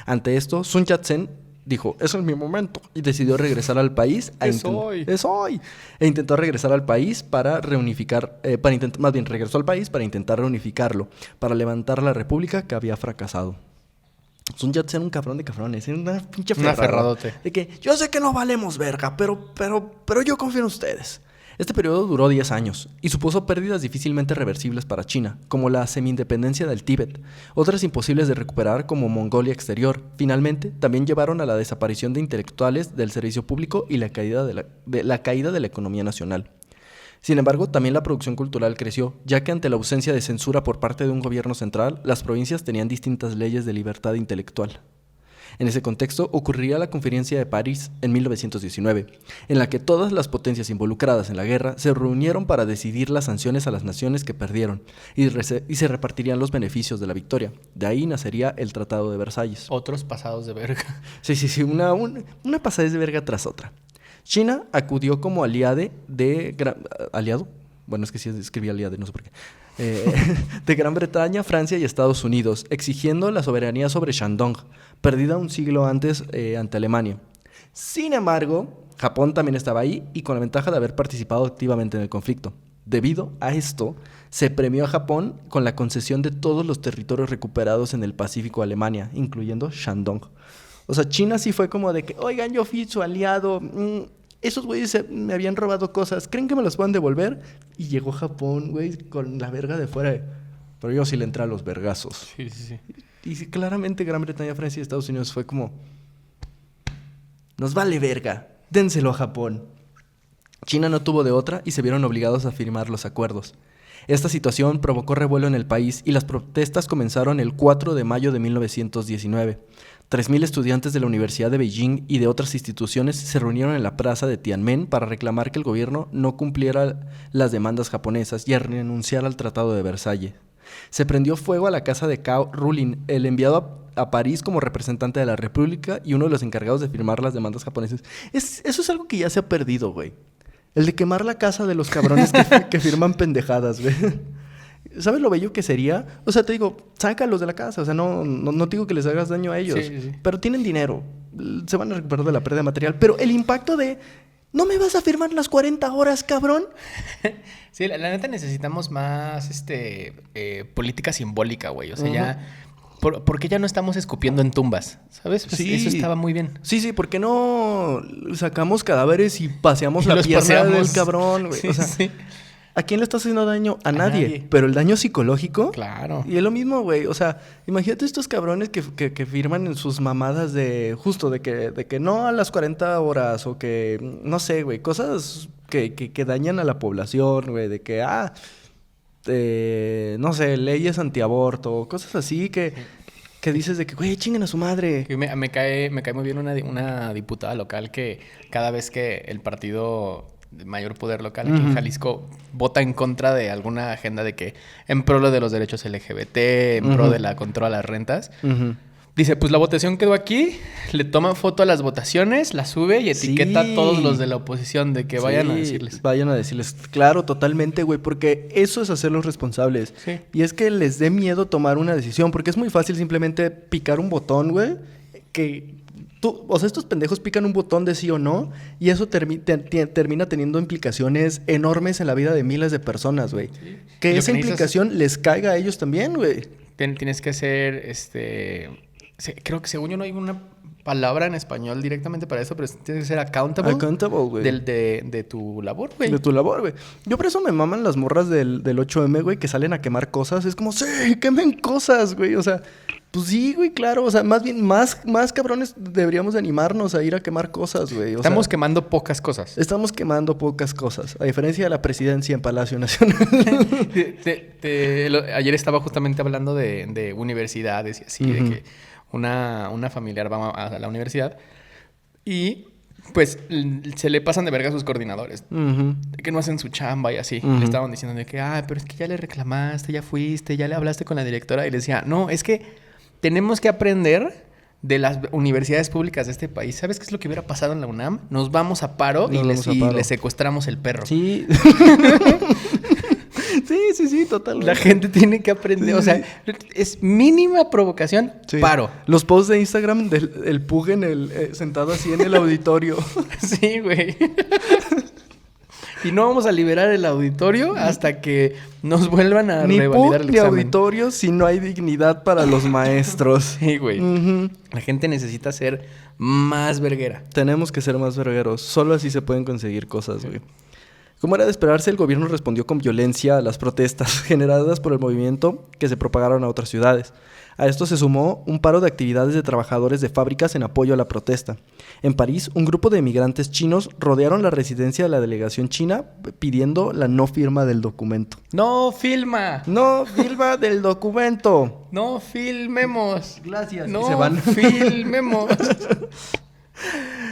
Ante esto, Sun Yat-sen dijo, es mi momento, y decidió regresar al país. ¡Es hoy! E intentó regresar al país para reunificar, regresó al país para intentar reunificarlo, para levantar la república que había fracasado. Sun Yat-sen, un cabrón de cabrones, una pinche ferradote. De que, yo sé que no valemos verga, pero yo confío en ustedes. Este periodo duró 10 años y supuso pérdidas difícilmente reversibles para China, como la semi-independencia del Tíbet, otras imposibles de recuperar como Mongolia Exterior. Finalmente, también llevaron a la desaparición de intelectuales del servicio público y la caída de la economía nacional. Sin embargo, también la producción cultural creció, ya que ante la ausencia de censura por parte de un gobierno central, las provincias tenían distintas leyes de libertad intelectual. En ese contexto ocurriría la Conferencia de París en 1919, en la que todas las potencias involucradas en la guerra se reunieron para decidir las sanciones a las naciones que perdieron y se repartirían los beneficios de la victoria. De ahí nacería el Tratado de Versalles. Otros pasados de verga. Sí, una pasadez de verga tras otra. China acudió como ¿aliado? Bueno, es que sí escribí aliade, no sé por qué. De Gran Bretaña, Francia y Estados Unidos, exigiendo la soberanía sobre Shandong, perdida un siglo antes ante Alemania. Sin embargo, Japón también estaba ahí y con la ventaja de haber participado activamente en el conflicto. Debido a esto, se premió a Japón con la concesión de todos los territorios recuperados en el Pacífico a Alemania, incluyendo Shandong. O sea, China sí fue como de que, oigan, yo fui su aliado, esos güeyes me habían robado cosas, ¿creen que me las puedan devolver? Y llegó Japón, güey, con la verga de fuera. Pero yo sí le entré a los vergazos. Sí. Y claramente Gran Bretaña, Francia y Estados Unidos fue como, nos vale verga, dénselo a Japón. China no tuvo de otra y se vieron obligados a firmar los acuerdos. Esta situación provocó revuelo en el país y las protestas comenzaron el 4 de mayo de 1919. 3,000 estudiantes de la Universidad de Beijing y de otras instituciones se reunieron en la plaza de Tiananmen para reclamar que el gobierno no cumpliera las demandas japonesas y a renunciar al Tratado de Versalles. Se prendió fuego a la casa de Cao Rulin, el enviado a París como representante de la República y uno de los encargados de firmar las demandas japonesas. Eso es algo que ya se ha perdido, güey. El de quemar la casa de los cabrones que firman pendejadas, güey. ¿Sabes lo bello que sería? O sea, te digo, sácalos de la casa. O sea, no te digo que les hagas daño a ellos. Sí. Pero tienen dinero. Se van a recuperar de la pérdida material. Pero el impacto de... ¿No me vas a firmar las 40 horas, cabrón? Sí, la neta necesitamos más política simbólica, güey. O sea, ya... ¿Por qué ya no estamos escupiendo en tumbas? ¿Sabes? Pues sí. Eso estaba muy bien. Sí, ¿por qué no sacamos cadáveres y paseamos la pierna del cabrón, güey? Sí, o sea, sí. ¿A quién le estás haciendo daño? A nadie. Pero el daño psicológico... Claro. Y es lo mismo, güey. O sea, imagínate estos cabrones que firman en sus mamadas de... Justo, de que no a las 40 horas o que... No sé, güey. Cosas que dañan a la población, güey. De que, no sé, leyes antiaborto. Cosas así que dices de que, güey, chinguen a su madre. Me cae muy bien una diputada local que cada vez que el partido... de mayor poder local aquí en Jalisco vota en contra de alguna agenda de que en pro de los derechos LGBT, en pro de la control a las rentas. Dice, pues la votación quedó aquí, le toman foto a las votaciones, la sube y etiqueta a todos los de la oposición de que vayan a decirles. Vayan a decirles, claro, totalmente, güey, porque eso es hacerlos responsables. Sí. Y es que les dé miedo tomar una decisión, porque es muy fácil simplemente picar un botón, güey, o sea, estos pendejos pican un botón de sí o no y eso termina teniendo implicaciones enormes en la vida de miles de personas, güey. Sí. Que esa implicación les caiga a ellos también, güey. Tienes que hacer, creo que según yo no hay una palabra en español directamente para eso, pero tienes que ser accountable. Accountable, güey. De tu labor, güey. De tu labor, güey. Yo por eso me maman las morras del 8M, güey, que salen a quemar cosas. Es como, sí, quemen cosas, güey. O sea, pues sí, güey, claro. O sea, más bien, más cabrones deberíamos de animarnos a ir a quemar cosas, güey. Estamos quemando pocas cosas. Estamos quemando pocas cosas. A diferencia de la presidencia en Palacio Nacional. Ayer estaba justamente hablando de universidades y así, de que una familiar va a la universidad y pues se le pasan de verga a sus coordinadores. De que no hacen su chamba y así. Le estaban diciendo de que, pero es que ya le reclamaste, ya fuiste, ya le hablaste con la directora. Y le decía, no, es que tenemos que aprender de las universidades públicas de este país. ¿Sabes qué es lo que hubiera pasado en la UNAM? Nos vamos a paro y le secuestramos el perro. Sí. Sí, totalmente. La gente tiene que aprender. O sea, es mínima provocación, paro. Los posts de Instagram del Pug sentado así en el auditorio. Sí, güey. Y no vamos a liberar el auditorio hasta que nos vuelvan a revalidar el examen. Ni auditorio si no hay dignidad para los maestros. Sí, güey. La gente necesita ser más verguera. Tenemos que ser más vergueros. Solo así se pueden conseguir cosas, güey. Como era de esperarse, el gobierno respondió con violencia a las protestas generadas por el movimiento que se propagaron a otras ciudades. A esto se sumó un paro de actividades de trabajadores de fábricas en apoyo a la protesta. En París, un grupo de emigrantes chinos rodearon la residencia de la delegación china pidiendo la no firma del documento. ¡No filma! ¡No firma del documento! ¡No filmemos! Gracias. ¡No y se van. filmemos!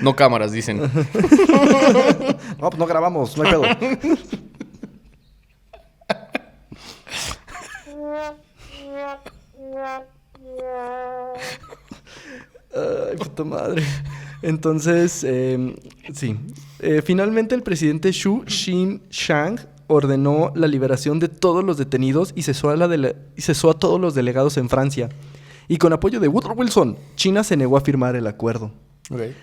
No cámaras, dicen. No, pues no grabamos, no hay pedo. Ay, puta madre. Entonces, sí. Finalmente el presidente Xu Xinshang ordenó la liberación de todos los detenidos y cesó a todos los delegados en Francia. Y con apoyo de Woodrow Wilson, China se negó a firmar el acuerdo. Okay.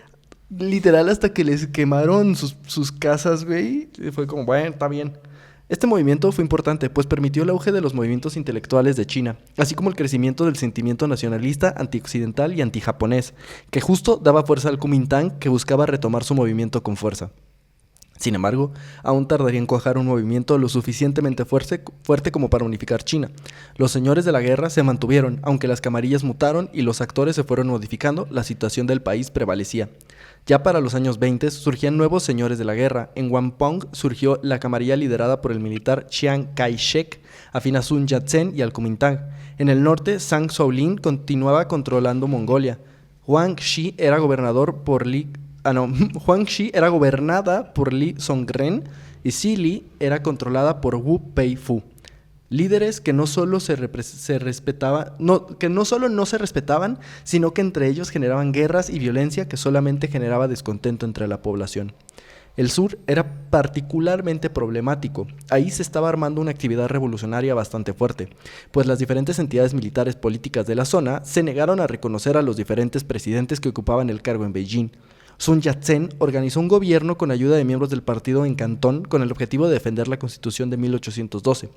Literal, hasta que les quemaron sus casas, güey. Fue como, bueno, está bien. Este movimiento fue importante, pues permitió el auge de los movimientos intelectuales de China, así como el crecimiento del sentimiento nacionalista, antioccidental y antijaponés, que justo daba fuerza al Kuomintang, que buscaba retomar su movimiento con fuerza. Sin embargo, aún tardaría en cuajar un movimiento lo suficientemente fuerte como para unificar China. Los señores de la guerra se mantuvieron, aunque las camarillas mutaron y los actores se fueron modificando, la situación del país prevalecía. Ya para los años 20 surgían nuevos señores de la guerra. En Wampong surgió la camarilla liderada por el militar Chiang Kai-shek, afín a Sun Yat-sen y al Kuomintang. En el norte, Zhang Zuolin continuaba controlando Mongolia. Huang Xi era gobernada por Li Songren y Xili era controlada por Wu Peifu. Líderes que no solo no se respetaban, sino que entre ellos generaban guerras y violencia que solamente generaba descontento entre la población. El sur era particularmente problemático. Ahí se estaba armando una actividad revolucionaria bastante fuerte, pues las diferentes entidades militares políticas de la zona se negaron a reconocer a los diferentes presidentes que ocupaban el cargo en Beijing. Sun Yat-sen organizó un gobierno con ayuda de miembros del partido en Cantón con el objetivo de defender la Constitución de 1812,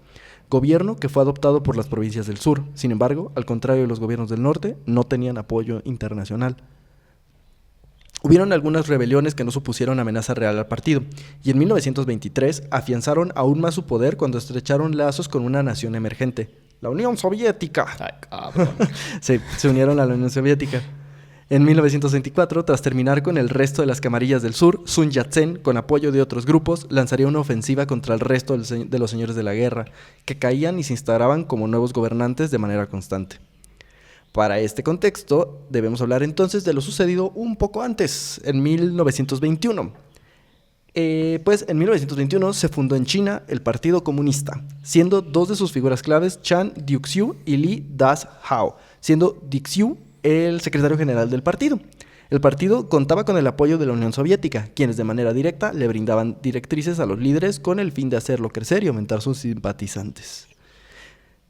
gobierno que fue adoptado por las provincias del sur. Sin embargo, al contrario de los gobiernos del norte, no tenían apoyo internacional. Hubieron algunas rebeliones que no supusieron amenaza real al partido, y en 1923 afianzaron aún más su poder cuando estrecharon lazos con una nación emergente, la Unión Soviética. Ay, cabrón. Sí, se unieron a la Unión Soviética. En 1924, tras terminar con el resto de las camarillas del sur, Sun Yat-sen, con apoyo de otros grupos, lanzaría una ofensiva contra el resto de los señores de la guerra, que caían y se instalaban como nuevos gobernantes de manera constante. Para este contexto, debemos hablar entonces de lo sucedido un poco antes, en 1921. Pues en 1921 se fundó en China el Partido Comunista, siendo dos de sus figuras claves Chan Duxiu y Li Das-hao, siendo Duxiu el secretario general del partido. El partido contaba con el apoyo de la Unión Soviética, quienes de manera directa le brindaban directrices a los líderes con el fin de hacerlo crecer y aumentar sus simpatizantes.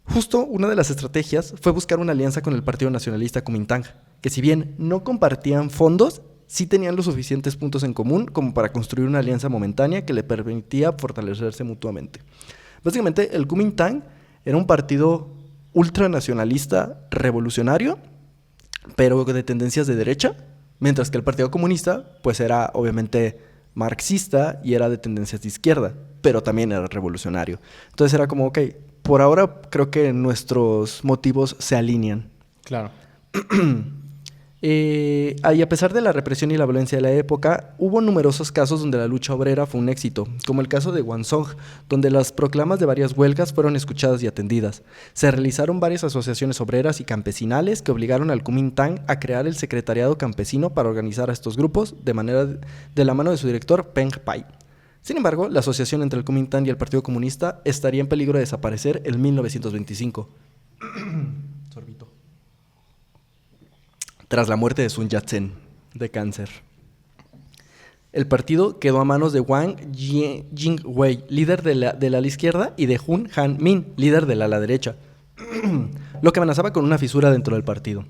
Justo una de las estrategias fue buscar una alianza con el Partido Nacionalista Kuomintang, que si bien no compartían fondos, sí tenían los suficientes puntos en común como para construir una alianza momentánea que le permitía fortalecerse mutuamente. Básicamente, el Kuomintang era un partido ultranacionalista revolucionario, pero de tendencias de derecha, Mientras que el Partido Comunista, pues era obviamente marxista y era de tendencias de izquierda, pero también era revolucionario. Entonces era como, ok, por ahora creo que nuestros motivos se alinean. Claro. Y a pesar de la represión y la violencia de la época, hubo numerosos casos donde la lucha obrera fue un éxito, como el caso de Hwangsong, donde las proclamas de varias huelgas fueron escuchadas y atendidas. Se realizaron varias asociaciones obreras y campesinales que obligaron al Kuomintang a crear el secretariado campesino para organizar a estos grupos de la mano de su director Peng Pai. Sin embargo, la asociación entre el Kuomintang y el Partido Comunista estaría en peligro de desaparecer en 1925. Sorbito. Tras la muerte de Sun Yat-sen, de cáncer. El partido quedó a manos de Wang Jingwei, líder del ala izquierda, y de Hun Han-min, líder del ala derecha, lo que amenazaba con una fisura dentro del partido.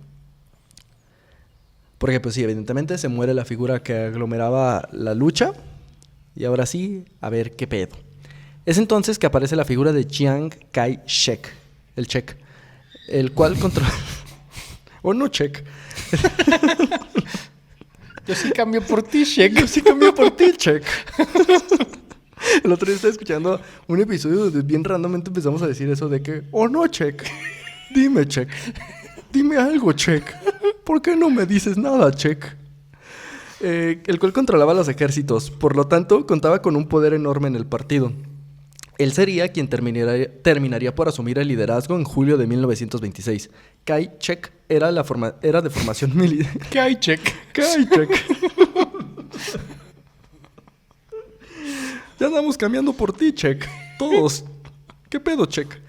Porque pues sí, evidentemente se muere la figura que aglomeraba la lucha, y ahora sí, a ver qué pedo. Es entonces que aparece la figura de Chiang Kai-shek, el Chek, el cual controla... o no Chek. Yo sí cambio por ti, Chek. Yo sí cambio por ti, Chek. El otro día estaba escuchando un episodio donde bien randommente empezamos a decir eso de que, oh no, Chek. Dime, Chek. Dime algo, Chek. ¿Por qué no me dices nada, Chek? El cual controlaba los ejércitos. Por lo tanto, contaba con un poder enorme en el partido. Él sería quien terminaría por asumir el liderazgo en julio de 1926. Kai-shek era de formación militar. Kai-shek. Kai-shek. Ya andamos cambiando por ti, Chek. Todos. ¿Qué pedo, Chek?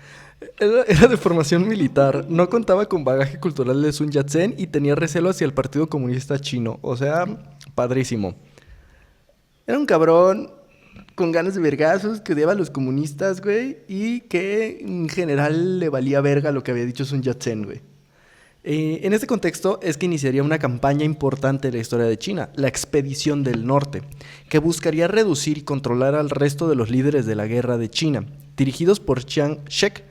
Era de formación militar. No contaba con bagaje cultural de Sun Yat-sen y tenía recelo hacia el Partido Comunista Chino. O sea, padrísimo. Era un cabrón con ganas de vergazos, que odiaba a los comunistas, güey, y que en general le valía verga lo que había dicho Sun Yat-sen, güey. En este contexto es que iniciaría una campaña importante en la historia de China, la Expedición del Norte, que buscaría reducir y controlar al resto de los líderes de la guerra de China, dirigidos por Chiang Kai-shek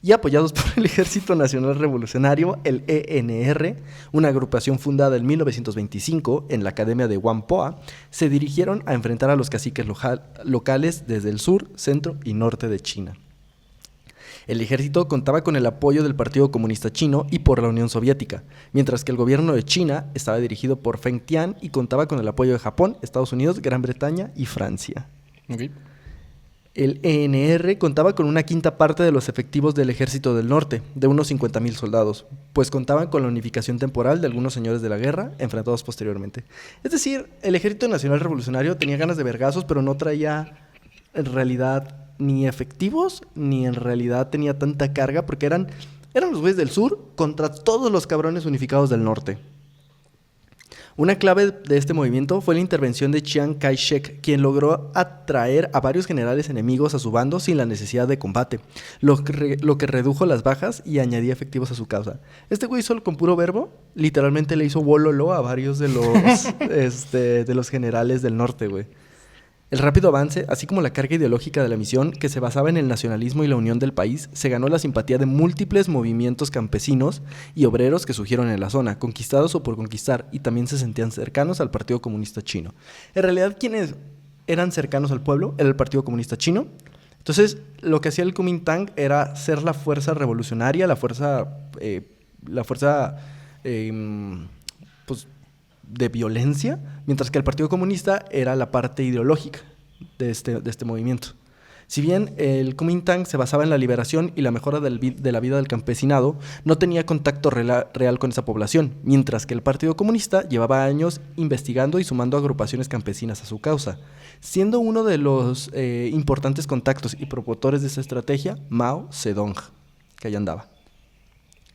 y apoyados por el Ejército Nacional Revolucionario, el ENR, una agrupación fundada en 1925 en la Academia de Whampoa. Se dirigieron a enfrentar a los caciques locales desde el sur, centro y norte de China. El ejército contaba con el apoyo del Partido Comunista Chino y por la Unión Soviética, mientras que el gobierno de China estaba dirigido por Feng Tian y contaba con el apoyo de Japón, Estados Unidos, Gran Bretaña y Francia. Okay. El ENR contaba con una quinta parte de los efectivos del Ejército del Norte, de unos 50,000 soldados, pues contaban con la unificación temporal de algunos señores de la guerra, enfrentados posteriormente. Es decir, el Ejército Nacional Revolucionario tenía ganas de vergazos, pero no traía en realidad ni efectivos, ni en realidad tenía tanta carga, porque eran los güeyes del sur contra todos los cabrones unificados del norte. Una clave de este movimiento fue la intervención de Chiang Kai-shek, quien logró atraer a varios generales enemigos a su bando sin la necesidad de combate, lo que redujo las bajas y añadía efectivos a su causa. Este güey solo con puro verbo, literalmente le hizo bololo a varios de los generales del norte, güey. El rápido avance, así como la carga ideológica de la misión, que se basaba en el nacionalismo y la unión del país, se ganó la simpatía de múltiples movimientos campesinos y obreros que surgieron en la zona, conquistados o por conquistar, y también se sentían cercanos al Partido Comunista Chino. En realidad, quienes eran cercanos al pueblo era el Partido Comunista Chino. Entonces, lo que hacía el Kuomintang era ser la fuerza revolucionaria, la fuerza de violencia, mientras que el Partido Comunista era la parte ideológica de este movimiento. Si bien el Kuomintang se basaba en la liberación y la mejora de la vida del campesinado, no tenía contacto real con esa población, mientras que el Partido Comunista llevaba años investigando y sumando agrupaciones campesinas a su causa. Siendo uno de los importantes contactos y promotores de esa estrategia, Mao Zedong, que allá andaba.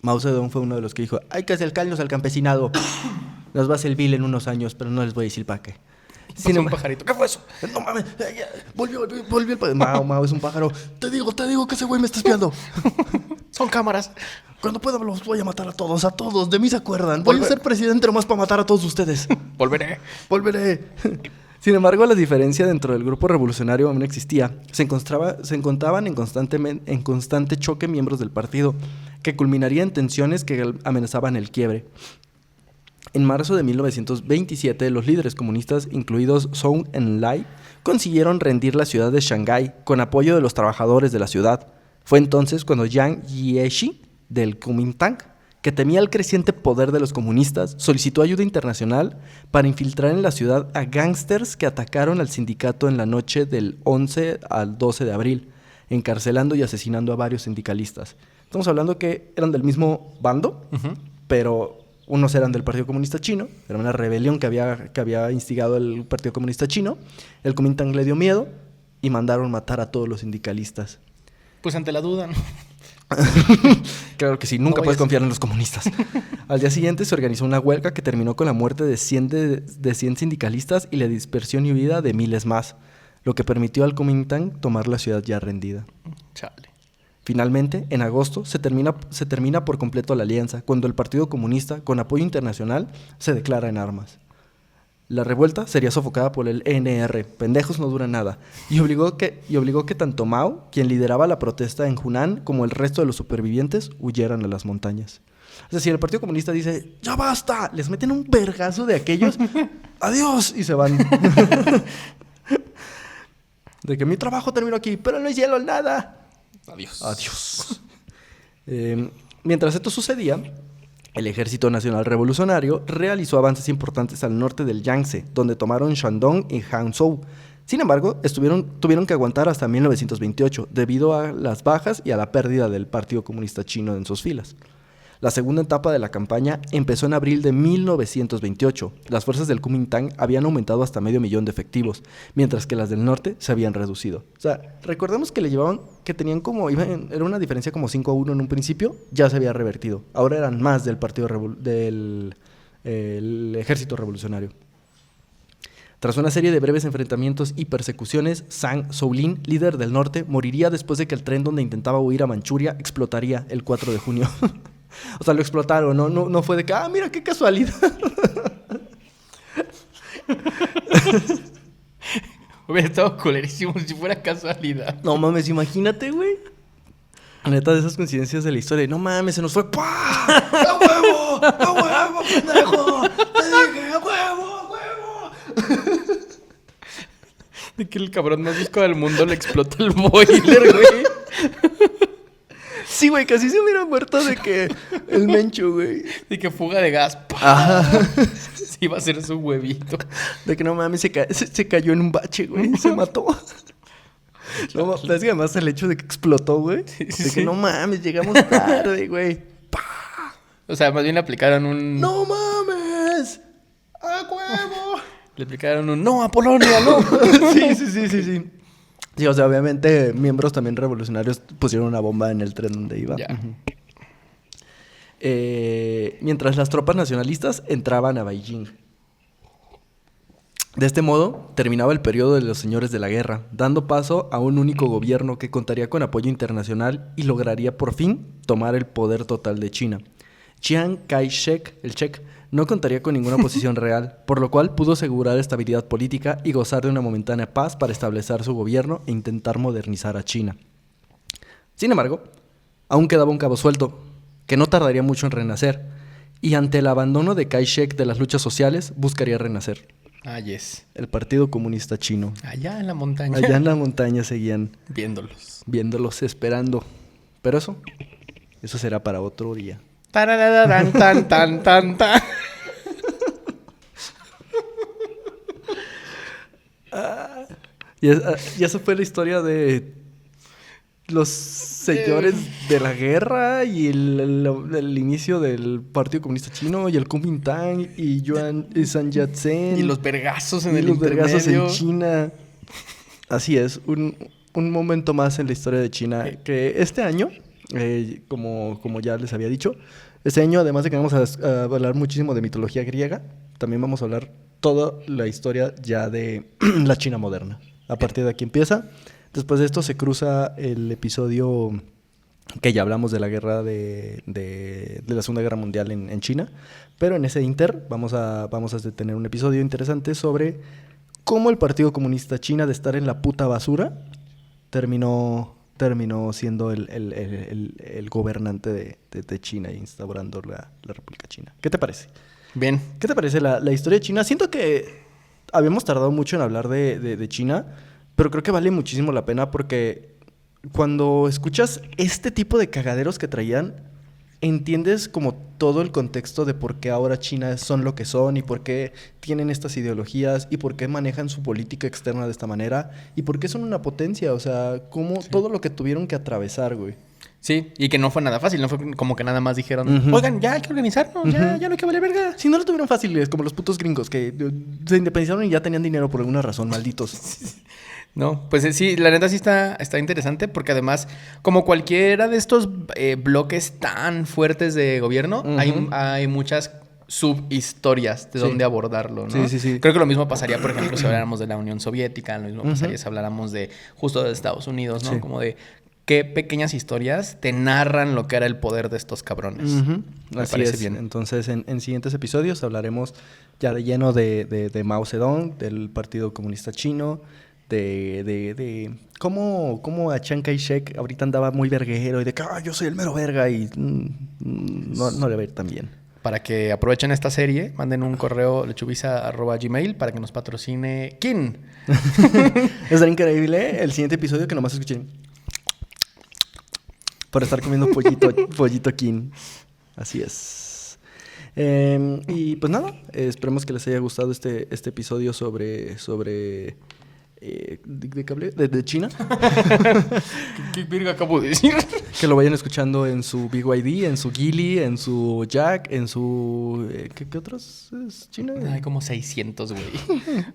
Mao Zedong fue uno de los que dijo, hay que acercarnos al campesinado. Nos va a servir en unos años, pero no les voy a decir para qué. Un pajarito. ¿Qué fue eso? No mames, volvió el pajarito. Mao es un pájaro. Te digo que ese güey me está espiando. Son cámaras. Cuando pueda los voy a matar a todos. De mí se acuerdan. Voy a ser presidente nomás para matar a todos ustedes. Volveré. Sin embargo, la diferencia dentro del grupo revolucionario aún existía. Se encontraban en constante choque miembros del partido, que culminaría en tensiones que amenazaban el quiebre. En marzo de 1927, los líderes comunistas, incluidos Zhou Enlai, consiguieron rendir la ciudad de Shanghái con apoyo de los trabajadores de la ciudad. Fue entonces cuando Jiang Jiechi, del Kuomintang, que temía el creciente poder de los comunistas, solicitó ayuda internacional para infiltrar en la ciudad a gángsters que atacaron al sindicato en la noche del 11 al 12 de abril, encarcelando y asesinando a varios sindicalistas. Estamos hablando que eran del mismo bando, pero unos eran del Partido Comunista Chino, era una rebelión que había instigado el Partido Comunista Chino. El Kuomintang le dio miedo y mandaron matar a todos los sindicalistas. Pues ante la duda, ¿no? Claro que sí, nunca puedes confiar en los comunistas. Al día siguiente se organizó una huelga que terminó con la muerte de 100 sindicalistas y la dispersión y huida de miles más, lo que permitió al Kuomintang tomar la ciudad ya rendida. Chale. Finalmente, en agosto, se termina por completo la alianza, cuando el Partido Comunista, con apoyo internacional, se declara en armas. La revuelta sería sofocada por el ENR, pendejos no duran nada, y obligó que tanto Mao, quien lideraba la protesta en Hunan, como el resto de los supervivientes huyeran a las montañas. Es decir, el Partido Comunista dice, ¡ya basta! Les meten un vergazo de aquellos, ¡adiós! Y se van. De que mi trabajo terminó aquí, pero no hicieron nada. Adiós. Mientras esto sucedía, el Ejército Nacional Revolucionario realizó avances importantes al norte del Yangtze, donde tomaron Shandong y Hangzhou. Sin embargo, tuvieron que aguantar hasta 1928, debido a las bajas y a la pérdida del Partido Comunista Chino en sus filas. La segunda etapa de la campaña empezó en abril de 1928. Las fuerzas del Kuomintang habían aumentado hasta 500,000 de efectivos, mientras que las del norte se habían reducido. O sea, recordemos que era una diferencia como 5-1 en un principio, ya se había revertido. Ahora eran más del el ejército revolucionario. Tras una serie de breves enfrentamientos y persecuciones, Zhang Zuolin, líder del norte, moriría después de que el tren donde intentaba huir a Manchuria explotaría el 4 de junio. O sea, lo explotaron, no fue de que, mira qué casualidad. Hubiera estado culerísimo si fuera casualidad. No mames, imagínate, güey. Neta, de esas coincidencias de la historia. No mames, se nos fue. ¡Pah! ¡A huevo! ¡A huevo, pendejo! ¡Te dije, a huevo, a huevo! De que el cabrón más disco del mundo le explota el boiler, güey. Sí, güey, casi se hubiera muerto de que el mencho, güey. De que fuga de gas. Sí, iba a ser su huevito. De que no mames, se cayó en un bache, güey. Se mató. No, es que además el hecho de que explotó, güey. De que no mames, llegamos tarde, güey. O sea, más bien le aplicaron un... ¡No mames! ¡A huevo! Le aplicaron un... ¡No, a Polonia, no! Sí. Sí, o sea, obviamente miembros también revolucionarios pusieron una bomba en el tren donde iba. Ya. Mientras las tropas nacionalistas entraban a Beijing. De este modo, terminaba el periodo de los señores de la guerra, dando paso a un único gobierno que contaría con apoyo internacional y lograría por fin tomar el poder total de China. Chiang Kai-shek, el Chek, no contaría con ninguna posición real, por lo cual pudo asegurar estabilidad política y gozar de una momentánea paz para establecer su gobierno e intentar modernizar a China. Sin embargo, aún quedaba un cabo suelto, que no tardaría mucho en renacer, y ante el abandono de Kai-shek de las luchas sociales, buscaría renacer. Yes. El Partido Comunista Chino. Allá en la montaña. Allá en la montaña seguían viéndolos, esperando. Pero eso será para otro día. Tarararán, tan. Y esa fue la historia de los señores de la guerra y el inicio del Partido Comunista Chino y el Kuomintang y Sun Yat-sen. Y los vergazos en y el los intermedio. vergazos en China. Así es, un momento más en la historia de China. Que este año, como ya les había dicho, este año, además de que vamos a hablar muchísimo de mitología griega, también vamos a hablar toda la historia ya de la China moderna. A partir de aquí empieza. Después de esto se cruza el episodio que ya hablamos de la guerra de la Segunda Guerra Mundial en China. Pero en ese inter vamos a tener un episodio interesante sobre cómo el Partido Comunista China, de estar en la puta basura, terminó siendo el gobernante de China e instaurando la República China. ¿Qué te parece? Bien. ¿Qué te parece la historia de China? Siento que habíamos tardado mucho en hablar de China, pero creo que vale muchísimo la pena porque cuando escuchas este tipo de cagaderos que traían, entiendes como todo el contexto de por qué ahora China son lo que son y por qué tienen estas ideologías y por qué manejan su política externa de esta manera y por qué son una potencia, o sea, como todo lo que tuvieron que atravesar, güey. Sí, y que no fue nada fácil, no fue como que nada más dijeron, oigan, ya hay que organizarnos, ya no hay que valer verga. Si no lo tuvieron fácil, es como los putos gringos que se independizaron y ya tenían dinero por alguna razón, malditos. No, pues sí, la neta sí está interesante porque además, como cualquiera de estos bloques tan fuertes de gobierno, hay muchas subhistorias de dónde abordarlo, ¿no? Sí. Creo que lo mismo pasaría, por ejemplo, si habláramos de la Unión Soviética, lo mismo pasaría si habláramos de justo de Estados Unidos, ¿no? Sí. Como de qué pequeñas historias te narran lo que era el poder de estos cabrones. Me parece bien. Entonces, en siguientes episodios hablaremos ya de lleno de Mao Zedong, del Partido Comunista Chino, de cómo a Chiang Kai-shek ahorita andaba muy verguero y de que yo soy el mero verga y no le va a ir tan bien. Para que aprovechen esta serie, manden un correo lechubiza@gmail para que nos patrocine Kin. Estará increíble el siguiente episodio que nomás escuchen por estar comiendo pollito Kin. Así es. Y pues nada, esperemos que les haya gustado este episodio sobre ¿de qué hablé? ¿De China? ¿Qué verga acabo de decir? Que lo vayan escuchando en su BYD, en su Geely, en su Jack, en su... ¿Qué otros es China? Hay como 600, güey.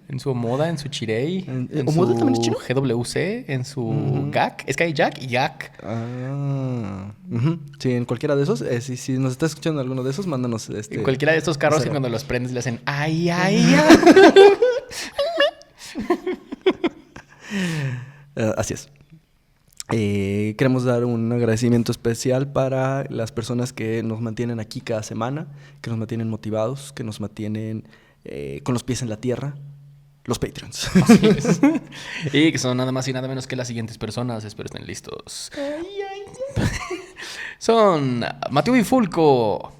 En su Omoda, en su Chirei, en ¿Omoda su también es chino? GWC, en su GAC. Es que hay Jack y Jack. Sí, en cualquiera de esos. Si nos está escuchando alguno de esos, mándanos En cualquiera de estos carros y cuando los prendes le hacen ¡ay, ay, ay! Así es. Queremos dar un agradecimiento especial para las personas que nos mantienen aquí cada semana, que nos mantienen motivados, que nos mantienen con los pies en la tierra, los Patreons. Así es. Y que son nada más y nada menos que las siguientes personas. Espero estén listos. Son Mateo Bifulco,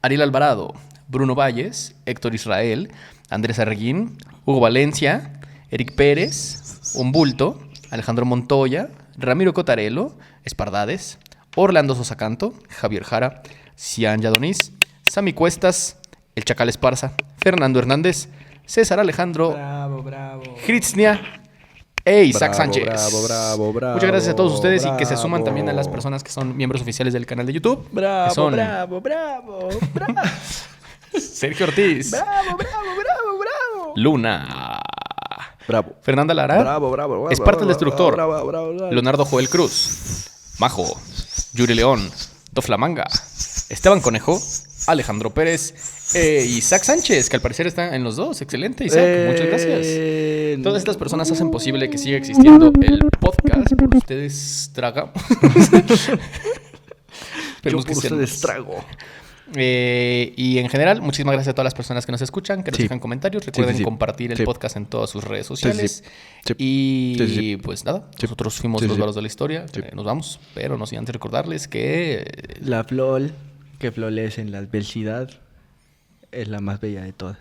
Ariel Alvarado, Bruno Valles, Héctor Israel, Andrés Arguín, Hugo Valencia, Eric Pérez, Umbulto, Alejandro Montoya, Ramiro Cotarelo, Espardades, Orlando Sosacanto, Javier Jara, Cian Yadonis, Sammy Cuestas, El Chacal Esparza, Fernando Hernández, César Alejandro, Fritznia e Isaac Sánchez. Bravo. Muchas gracias a todos ustedes y que se suman también a las personas que son miembros oficiales del canal de YouTube. Bravo. Sergio Ortiz. Bravo. Luna. Bravo. Fernanda Lara. Bravo. Esparta el Destructor. Bravo. Leonardo Joel Cruz. Majo. Yuri León. Doflamanga. Esteban Conejo. Alejandro Pérez. Isaac Sánchez, que al parecer está en los dos. Excelente, Isaac. Muchas gracias. Todas estas personas hacen posible que siga existiendo el podcast. Por ustedes tragamos. Yo por ustedes trago. Y en general, muchísimas gracias a todas las personas que nos escuchan, que nos dejan comentarios. Recuerden compartir el podcast en todas sus redes sociales. Y pues nada, nosotros fuimos los varos de la historia. Nos vamos, pero no sin antes recordarles que la flor que florece en la adversidad es la más bella de todas.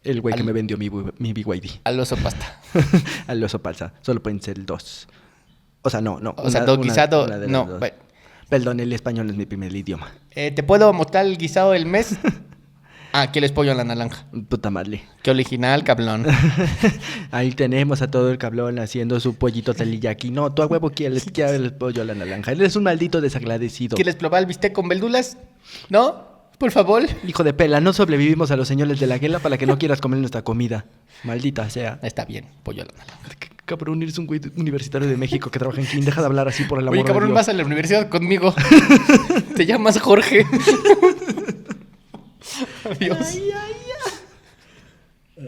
El güey que me vendió mi BYD. Al oso pasta. Al oso palsa. Solo pueden ser dos. O sea, no. O sea, guisado. No, bueno. Perdón, el español es mi primer idioma. ¿Te puedo mostrar el guisado del mes? Aquí les pollo a la naranja. Puta madre. Qué original, cablón. Ahí tenemos a todo el cablón haciendo su pollito teriyaki. No, tú a huevo quieres el pollo a la naranja. Eres un maldito desagradecido. ¿Quieres probar el bistec con verduras? ¿No? Por favor. Hijo de pela, no sobrevivimos a los señores de la guerra para que no quieras comer nuestra comida. Maldita sea. Está bien, pollo a la naranja. Cabrón, eres un güey universitario de México que trabaja en King. Deja de hablar así por el amor de Dios. Oye, cabrón, vas a la universidad conmigo. Te llamas Jorge. Adiós.